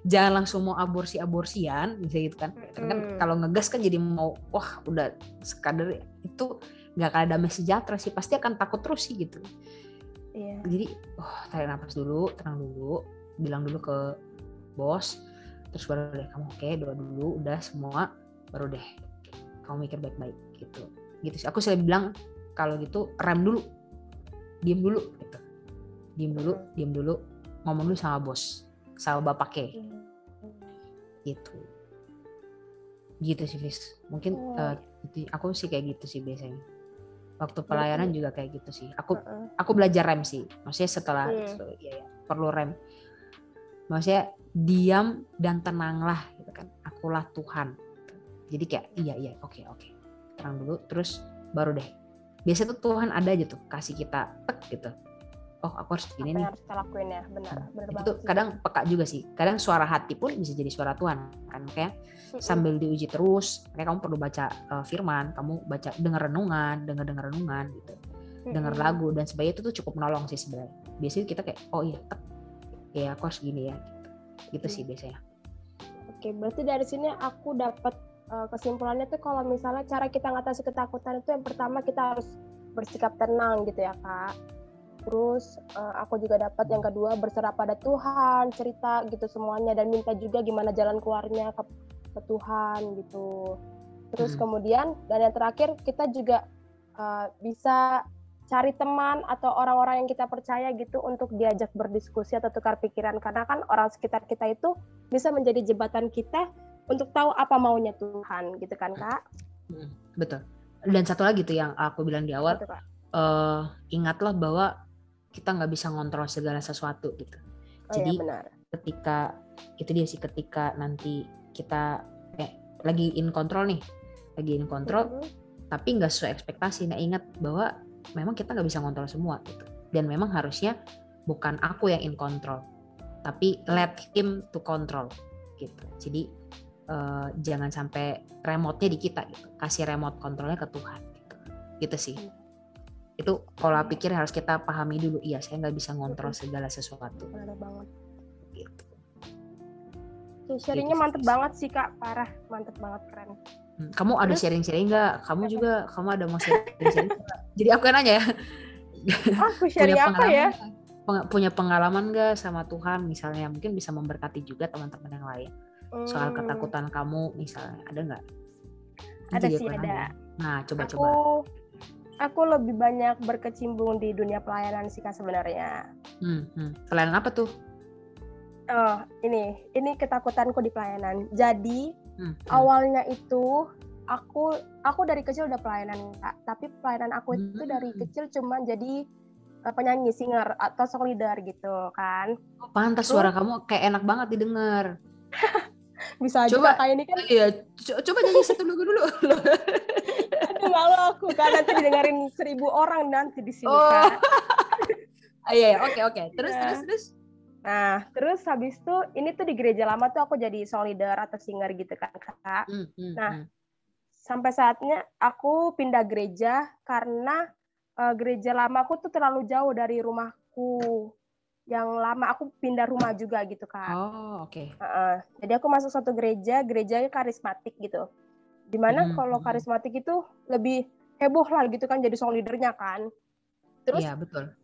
Jangan langsung mau aborsian bisa gitu kan. Kan kalau ngegas kan jadi mau udah sekadar itu nggak akan ada damai sejahtera sih, pasti akan takut terus sih gitu. Jadi tarik nafas dulu, tenang dulu, bilang dulu ke bos, terus baru deh kamu doa dulu, udah semua, baru deh kamu mikir baik-baik gitu sih. Aku selalu bilang kalau gitu rem dulu, diem dulu gitu, diem dulu, ngomong dulu sama bos, sama bapaknya gitu sih Fis. Mungkin aku sih kayak gitu sih biasanya. Waktu pelayanan juga kayak gitu sih. Aku belajar rem sih. Maksudnya setelah itu ya perlu rem. Maksudnya diam dan tenanglah gitu kan. Akulah Tuhan. Jadi kayak iya oke. Tenang dulu terus baru deh. Biasanya tuh Tuhan ada aja tuh kasih kita tek gitu. Aku harus gini nih. Apa yang harus kita lakuin ya, benar banget. Itu kadang peka juga sih. Kadang suara hati pun bisa jadi suara Tuhan kan, kayak sambil diuji terus. Kayak kamu perlu baca firman, kamu dengar renungan gitu. denger lagu dan sebagainya, itu tuh cukup menolong sih sebenarnya. Biasanya kita kayak oh iya, ya aku harus gini ya, gitu sih biasanya. Oke, berarti dari sini aku dapat kesimpulannya tuh kalau misalnya cara kita ngatasi ketakutan itu yang pertama kita harus bersikap tenang gitu ya Kak. Terus aku juga dapat yang kedua berserah pada Tuhan, cerita gitu semuanya dan minta juga gimana jalan keluarnya ke Tuhan gitu. Terus kemudian dan yang terakhir kita juga bisa cari teman atau orang-orang yang kita percaya gitu untuk diajak berdiskusi atau tukar pikiran, karena kan orang sekitar kita itu bisa menjadi jembatan kita untuk tahu apa maunya Tuhan gitu kan Kak. Betul. Dan satu lagi tuh yang aku bilang di awal, ingatlah bahwa kita nggak bisa ngontrol segala sesuatu gitu. Jadi iya, benar. ketika itu dia sih, ketika nanti kita lagi in control tapi nggak sesuai ekspektasi, nah ingat bahwa memang kita nggak bisa ngontrol semua gitu. Dan memang harusnya bukan aku yang in control, tapi let him to control gitu. Jadi jangan sampai remote-nya di kita gitu, kasih remote kontrolnya ke Tuhan gitu sih. Itu pola pikir harus kita pahami dulu. Iya, saya nggak bisa ngontrol segala sesuatu. Benar banget. Gitu. Sharingnya mantep banget sih Kak, parah, mantep banget, keren. Kamu ada sharing-sharing nggak? Kamu ada mau sharing-sharing? Jadi aku yang nanya ya. Aku sharing apa ya? Punya pengalaman nggak sama Tuhan misalnya? Mungkin bisa memberkati juga teman-teman yang lain. Soal ketakutan kamu misalnya, ada nggak? Ada sih, ada. Nah, coba. Aku lebih banyak berkecimpung di dunia pelayanan sih Kak sebenarnya. Pelayanan apa tuh? Oh, ini ketakutanku di pelayanan. Jadi awalnya itu aku dari kecil udah pelayanan Kak, tapi pelayanan aku itu dari kecil cuma jadi penyanyi, singer atau song leader gitu kan. Oh, pantas suara kamu kayak enak banget didengar. Bisa coba kayak ini kan. Iya, coba nyanyi satu lagu dulu. Aduh, malu aku kan nanti didengarin 1.000 orang nanti di sini Kak. Iya, oke. Terus. Nah, terus habis itu ini tuh di gereja lama tuh aku jadi song leader atau singer gitu kan Kak. Nah, sampai saatnya aku pindah gereja karena gereja lama aku tuh terlalu jauh dari rumahku yang lama. Aku pindah rumah juga gitu Kak. Oh, oke. Jadi aku masuk satu gerejanya karismatik gitu. Dimana kalau karismatik itu lebih heboh lah gitu kan, jadi song leadernya kan. Terus betul.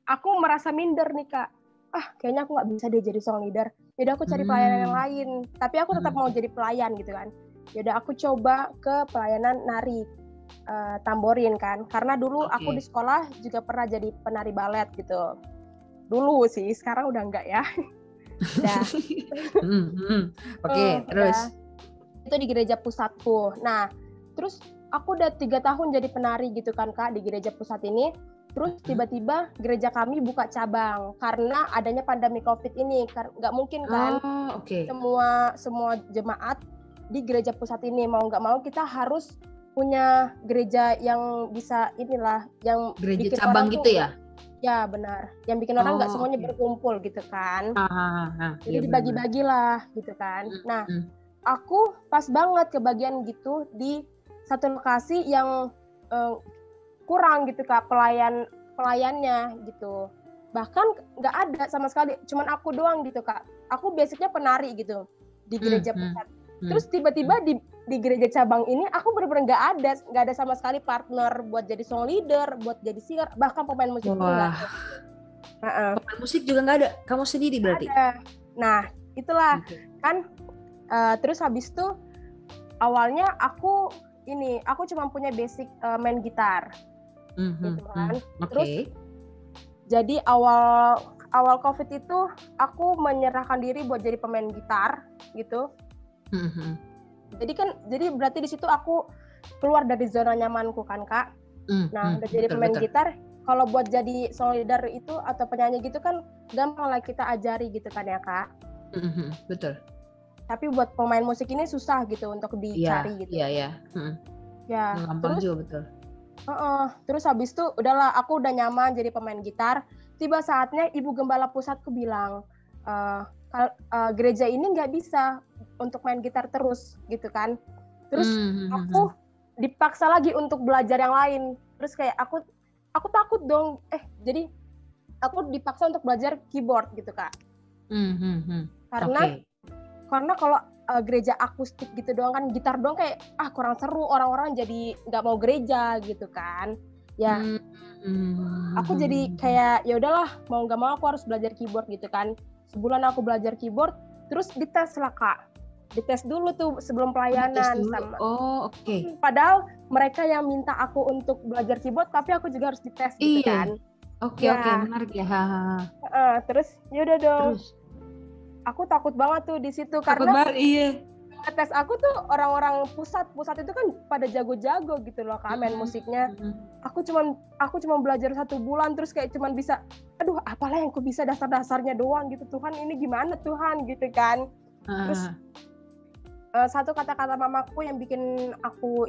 Aku merasa minder nih Kak. Kayaknya aku nggak bisa deh jadi song leader. Jadi aku cari pelayanan yang lain. Tapi aku tetap mau jadi pelayan gitu kan. Jadi aku coba ke pelayanan nari tamborin kan. Karena dulu aku di sekolah juga pernah jadi penari balet gitu. Dulu sih, sekarang udah enggak ya. Terus. Itu di gereja pusatku. Nah, terus aku udah 3 tahun jadi penari gitu kan Kak di gereja pusat ini. Terus tiba-tiba gereja kami buka cabang karena adanya pandemi COVID ini. Nggak mungkin kan semua jemaat di gereja pusat ini. Mau nggak mau kita harus punya gereja yang bisa yang gereja bikin cabang gitu ya? Ya benar. Yang bikin orang nggak semuanya berkumpul gitu kan. Jadi dibagi-bagilah gitu kan. Nah, aku pas banget kebagian gitu di satu lokasi yang kurang gitu Kak pelayannya gitu. Bahkan nggak ada sama sekali, cuman aku doang gitu Kak. Aku basicnya penari gitu di gereja pusat. Terus tiba-tiba di gereja cabang ini aku benar-benar nggak ada sama sekali partner buat jadi song leader, buat jadi singer, bahkan pemain musik pun nggak ada. Pemain musik juga nggak ada, kamu sendiri berarti? Ada. Nah itulah kan. Terus habis itu awalnya aku cuma punya basic main gitar. Gitu kan. Terus jadi awal COVID itu aku menyerahkan diri buat jadi pemain gitar gitu. Jadi berarti di situ aku keluar dari zona nyamanku kan Kak. Nah, udah jadi pemain gitar, kalau buat jadi song leader itu atau penyanyi gitu kan gampang lah kita ajari gitu kan ya Kak. Betul. Tapi buat pemain musik ini susah gitu untuk dicari gitu. Iya. Ya, gampang juga betul. Terus habis itu udahlah aku udah nyaman jadi pemain gitar. Tiba saatnya ibu gembala pusatku bilang gereja ini nggak bisa untuk main gitar terus gitu kan. Terus aku dipaksa lagi untuk belajar yang lain. Terus kayak aku aku takut dong. Jadi aku dipaksa untuk belajar keyboard gitu Kak. Karena kalau gereja akustik gitu doang kan, gitar doang kayak kurang seru, orang-orang jadi nggak mau gereja gitu kan. Ya, aku jadi kayak ya udahlah, mau nggak mau aku harus belajar keyboard gitu kan. Sebulan aku belajar keyboard, terus dites lah Kak. Dites dulu tuh sebelum pelayanan sama. Padahal mereka yang minta aku untuk belajar keyboard, tapi aku juga harus dites gitu kan. Oke, menarik ya. Terus ya udah dong. Terus aku takut banget tuh di situ karena tes aku tuh orang-orang pusat itu kan pada jago-jago gitu loh Kak, main musiknya. Aku cuma belajar 1 bulan terus kayak cuma bisa, aduh apalah yang aku bisa dasar-dasarnya doang gitu, Tuhan ini gimana Tuhan gitu kan. Terus satu kata-kata mamaku yang bikin aku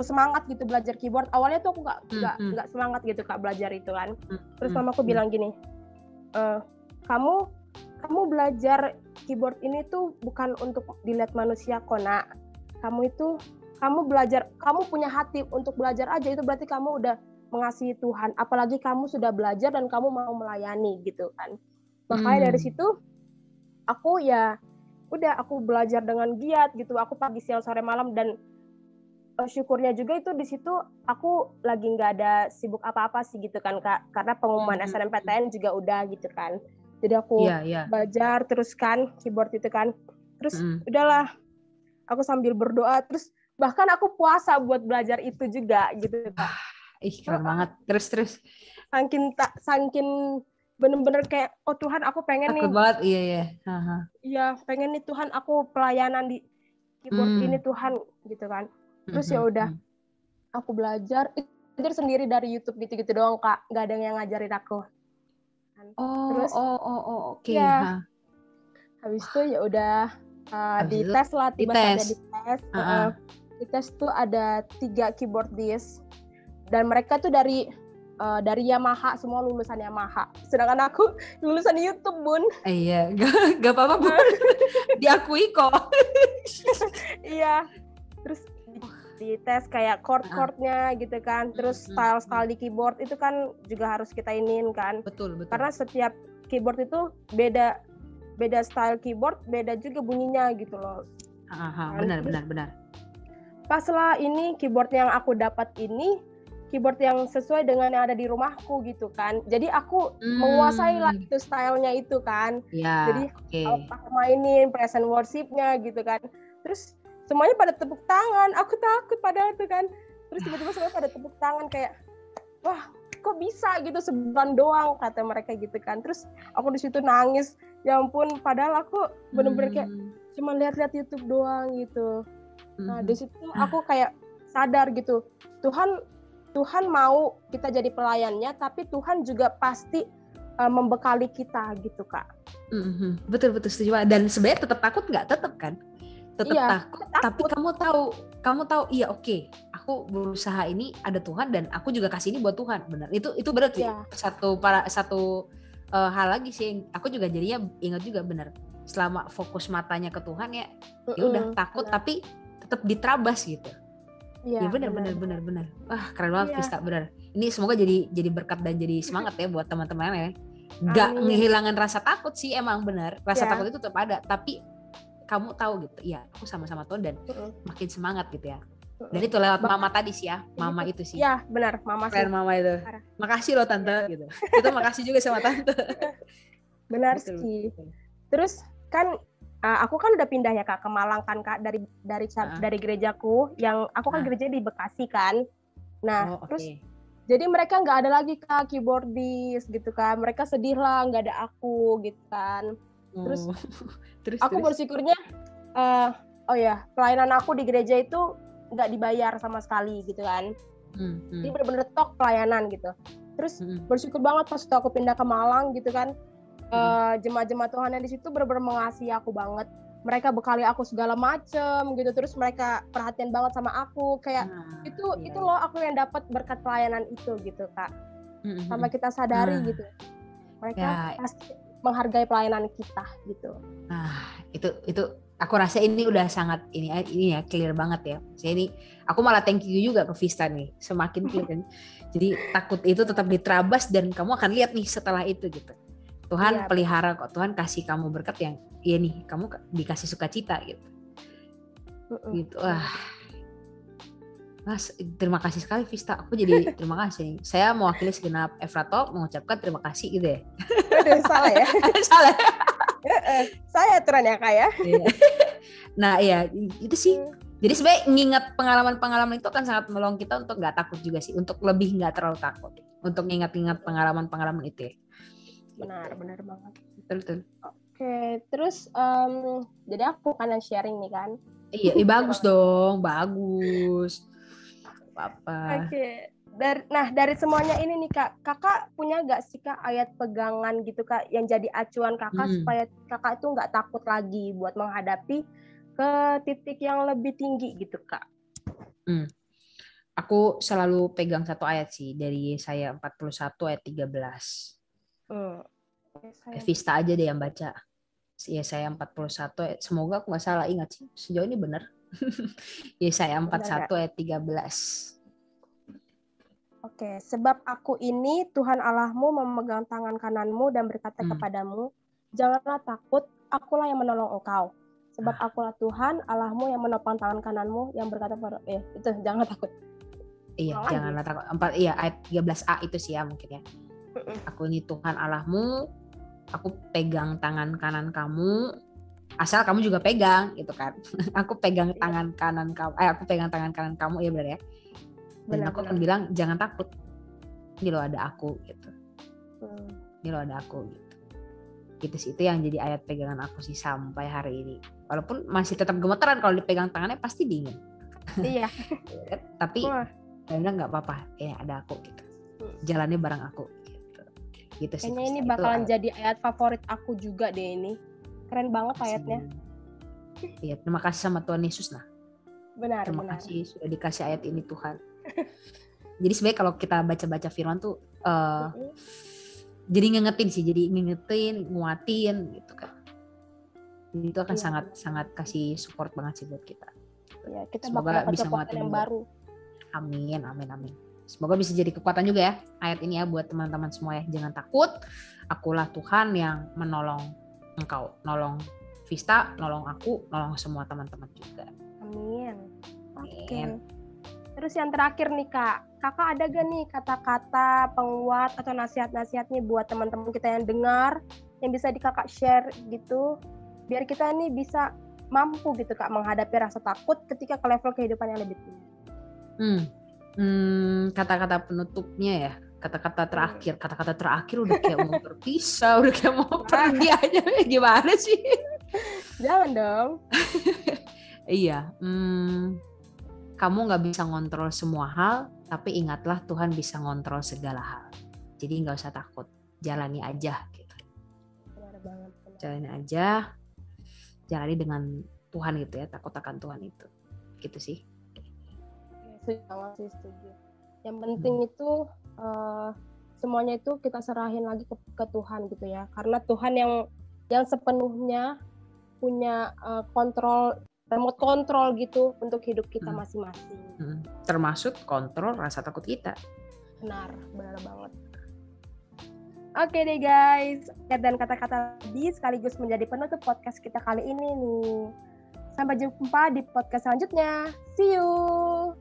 semangat gitu belajar keyboard. Awalnya tuh aku nggak semangat gitu Kak belajar itu kan. Terus mamaku bilang gini, kamu belajar keyboard ini tuh bukan untuk dilihat manusia kok nak. Kamu belajar, kamu punya hati untuk belajar aja, itu berarti kamu udah mengasihi Tuhan. Apalagi kamu sudah belajar dan kamu mau melayani gitu kan. Makanya dari situ aku belajar dengan giat gitu. Aku pagi siang sore malam, dan syukurnya juga itu di situ aku lagi nggak ada sibuk apa-apa sih gitu kan Kak. Karena pengumuman SNMPTN juga udah gitu kan. Jadi aku belajar terus kan keyboard itu kan. Terus udahlah, aku sambil berdoa, terus bahkan aku puasa buat belajar itu juga gitu Kak. Keren banget. Terus. Saking bener-bener kayak, oh Tuhan aku pengen takut nih. Banget, Iya, pengen nih Tuhan aku pelayanan di keyboard ini Tuhan gitu kan. Terus ya udah, aku belajar sendiri dari YouTube gitu-gitu doang Kak, nggak ada yang ngajarin aku. Terus oke. Habis itu ya udah dites lah, tiba saja dites. Dites tuh ada 3 keyboardist dan mereka tuh dari Yamaha, semua lulusan Yamaha. Sedangkan aku lulusan YouTube, Bun. Iya, gak apa-apa, Bun. Diakui kok. Iya. Terus dites kayak chord-chordnya gitu kan. Terus style-style di keyboard itu kan juga harus kita iniin kan. Betul. Karena setiap keyboard itu beda style keyboard, beda juga bunyinya gitu loh. Benar. Pas lah ini keyboard yang aku dapat ini keyboard yang sesuai dengan yang ada di rumahku gitu kan. Jadi aku menguasai lah itu stylenya itu kan. Jadi aku mainin present worship-nya gitu kan. Terus semuanya pada tepuk tangan. Aku takut padahal itu kan. Terus tiba-tiba semuanya pada tepuk tangan kayak, wah kok bisa gitu sebulan doang kata mereka gitu kan. Terus aku di situ nangis. Ya ampun, padahal aku bener-bener kayak cuma lihat-lihat YouTube doang gitu. Nah di situ aku kayak sadar gitu. Tuhan mau kita jadi pelayannya, tapi Tuhan juga pasti membekali kita gitu Kak. Betul setuju. Dan sebenarnya tetap takut nggak? Tetap kan? Takut. Tapi kamu tahu iya oke. Aku berusaha ini ada Tuhan dan aku juga kasih ini buat Tuhan. Benar. Itu berarti satu hal lagi sih yang aku juga jadinya ingat juga benar. Selama fokus matanya ke Tuhan ya udah takut tapi tetap diterabas gitu. Iya benar. Wah keren banget Vista, benar. Ini semoga jadi berkat dan jadi semangat ya buat teman-teman ya. Gak ngehilangin rasa takut sih, emang benar. Rasa takut itu tetap ada, tapi kamu tahu gitu. Iya, aku sama-sama Tuhan dan makin semangat gitu ya. Dan itu lewat mama tadi sih ya, mama itu sih. Iya benar, mama sih. Keren mama itu. Makasih loh tante gitu. Itu makasih juga sama tante. Benar sih. Terus kan aku kan udah pindah ya Kak ke Malang kan Kak dari gerejaku yang aku kan gereja di Bekasi kan. Nah terus jadi mereka nggak ada lagi Kak keyboardist gitu kan. Mereka sedih lah nggak ada aku gitu kan. Terus aku bersyukurnya pelayanan aku di gereja itu nggak dibayar sama sekali gitu kan. Jadi bener-bener tok pelayanan gitu. Terus bersyukur banget pas aku pindah ke Malang gitu kan. Jemaat-jemaat Tuhan yang di situ benar-benar mengasihi aku banget. Mereka bekali aku segala macem gitu. Terus mereka perhatian banget sama aku. Kayak itu loh aku yang dapat berkat pelayanan itu gitu Kak. Sama kita sadari gitu. Mereka pasti menghargai pelayanan kita gitu. Nah itu Aku rasa ini udah sangat ini ya clear banget ya. Saya ini aku malah thank you juga ke Vista nih, semakin clear kan. Jadi takut itu tetap diterabas dan kamu akan lihat nih setelah itu gitu. Tuhan pelihara kok, Tuhan kasih kamu berkat yang iya nih, kamu dikasih sukacita gitu. Gitu. Mas, terima kasih sekali Vista. Aku jadi terima kasih. Saya mewakili segenap Efratalk mengucapkan terima kasih gitu ya. Aduh, salah ya. Salah. Saya aturan ya Kak ya. Nah ya itu sih. Jadi sebenarnya ngingat pengalaman-pengalaman itu akan sangat menolong kita untuk nggak takut juga sih. Untuk lebih nggak terlalu takut. Untuk ngingat-ingat pengalaman-pengalaman itu ya. Benar banget. Betul. Oke, terus jadi aku kan yang sharing nih kan. Iya, bagus dong, bagus. Apa? Oke. Dari semuanya ini nih Kak, Kakak punya nggak sih Kak ayat pegangan gitu Kak yang jadi acuan Kakak supaya Kakak itu nggak takut lagi buat menghadapi ke titik yang lebih tinggi gitu Kak? Aku selalu pegang satu ayat sih dari Yesaya 41 ayat 13. Vista aja deh yang baca. Yesaya 41 semoga aku nggak salah ingat sih. Sejauh ini benar. Yesaya 41 ayat 13. Oke, sebab aku ini Tuhan Allahmu memegang tangan kananmu dan berkata kepadamu, janganlah takut, akulah yang menolong engkau. Sebab akulah Tuhan Allahmu yang menopang tangan kananmu yang berkata itu jangan takut. Iya, janganlah takut. Ayat 13a itu sih ya mungkin ya. Aku ini Tuhan Allahmu, aku pegang tangan kanan kamu, asal kamu juga pegang gitu kan. Aku pegang tangan kanan kamu, aku pegang tangan kanan kamu ya benar ya. Dan aku akan bilang jangan takut, ini loh ada aku gitu. Ini loh ada aku gitu. Gitu sih, itu yang jadi ayat pegangan aku sih sampai hari ini. Walaupun masih tetap gemeteran kalau dipegang tangannya pasti dingin. Iya. Tapi kadang nggak apa-apa, ya ada aku gitu. Jalannya bareng aku gitu. Gitu sih. Kayaknya ini bakalan jadi ayat favorit aku juga deh ini. Keren banget ayatnya. Iya, terima kasih sama Tuhan Yesus nah. Benar. Terima kasih sudah dikasih ayat ini Tuhan. Jadi sebenarnya kalau kita baca-baca firman tuh jadi ngingetin, nguatin gitu kan. Itu akan sangat kasih support banget sih buat kita. Ya, kita semoga bisa nguatin yang baru. Amin. Semoga bisa jadi kekuatan juga ya ayat ini ya buat teman-teman semua ya. Jangan takut, akulah Tuhan yang menolong engkau, nolong Vista, nolong aku, nolong semua teman-teman juga. Amin. Oke. Terus yang terakhir nih Kak, Kakak ada gak nih kata-kata penguat atau nasihat-nasihat nih buat teman-teman kita yang dengar, yang bisa Kakak share gitu, biar kita nih bisa mampu gitu Kak menghadapi rasa takut ketika ke level kehidupan yang lebih tinggi. Kata-kata penutupnya ya, kata-kata terakhir udah kayak mau berpisah, udah kayak mau pergi aja, gimana sih? Jangan dong. Iya. Kamu nggak bisa ngontrol semua hal, tapi ingatlah Tuhan bisa ngontrol segala hal. Jadi nggak usah takut, jalani aja gitu. Benar banget. Jalani aja, jalani dengan Tuhan gitu ya, takut akan Tuhan itu, gitu sih. Setuju. Yang penting itu semuanya itu kita serahin lagi ke Tuhan gitu ya, karena Tuhan yang sepenuhnya punya remote control gitu untuk hidup kita masing-masing. Termasuk kontrol rasa takut kita. Benar banget. Oke deh guys, dan kata-kata tadi sekaligus menjadi penutup podcast kita kali ini nih. Sampai jumpa di podcast selanjutnya. See you.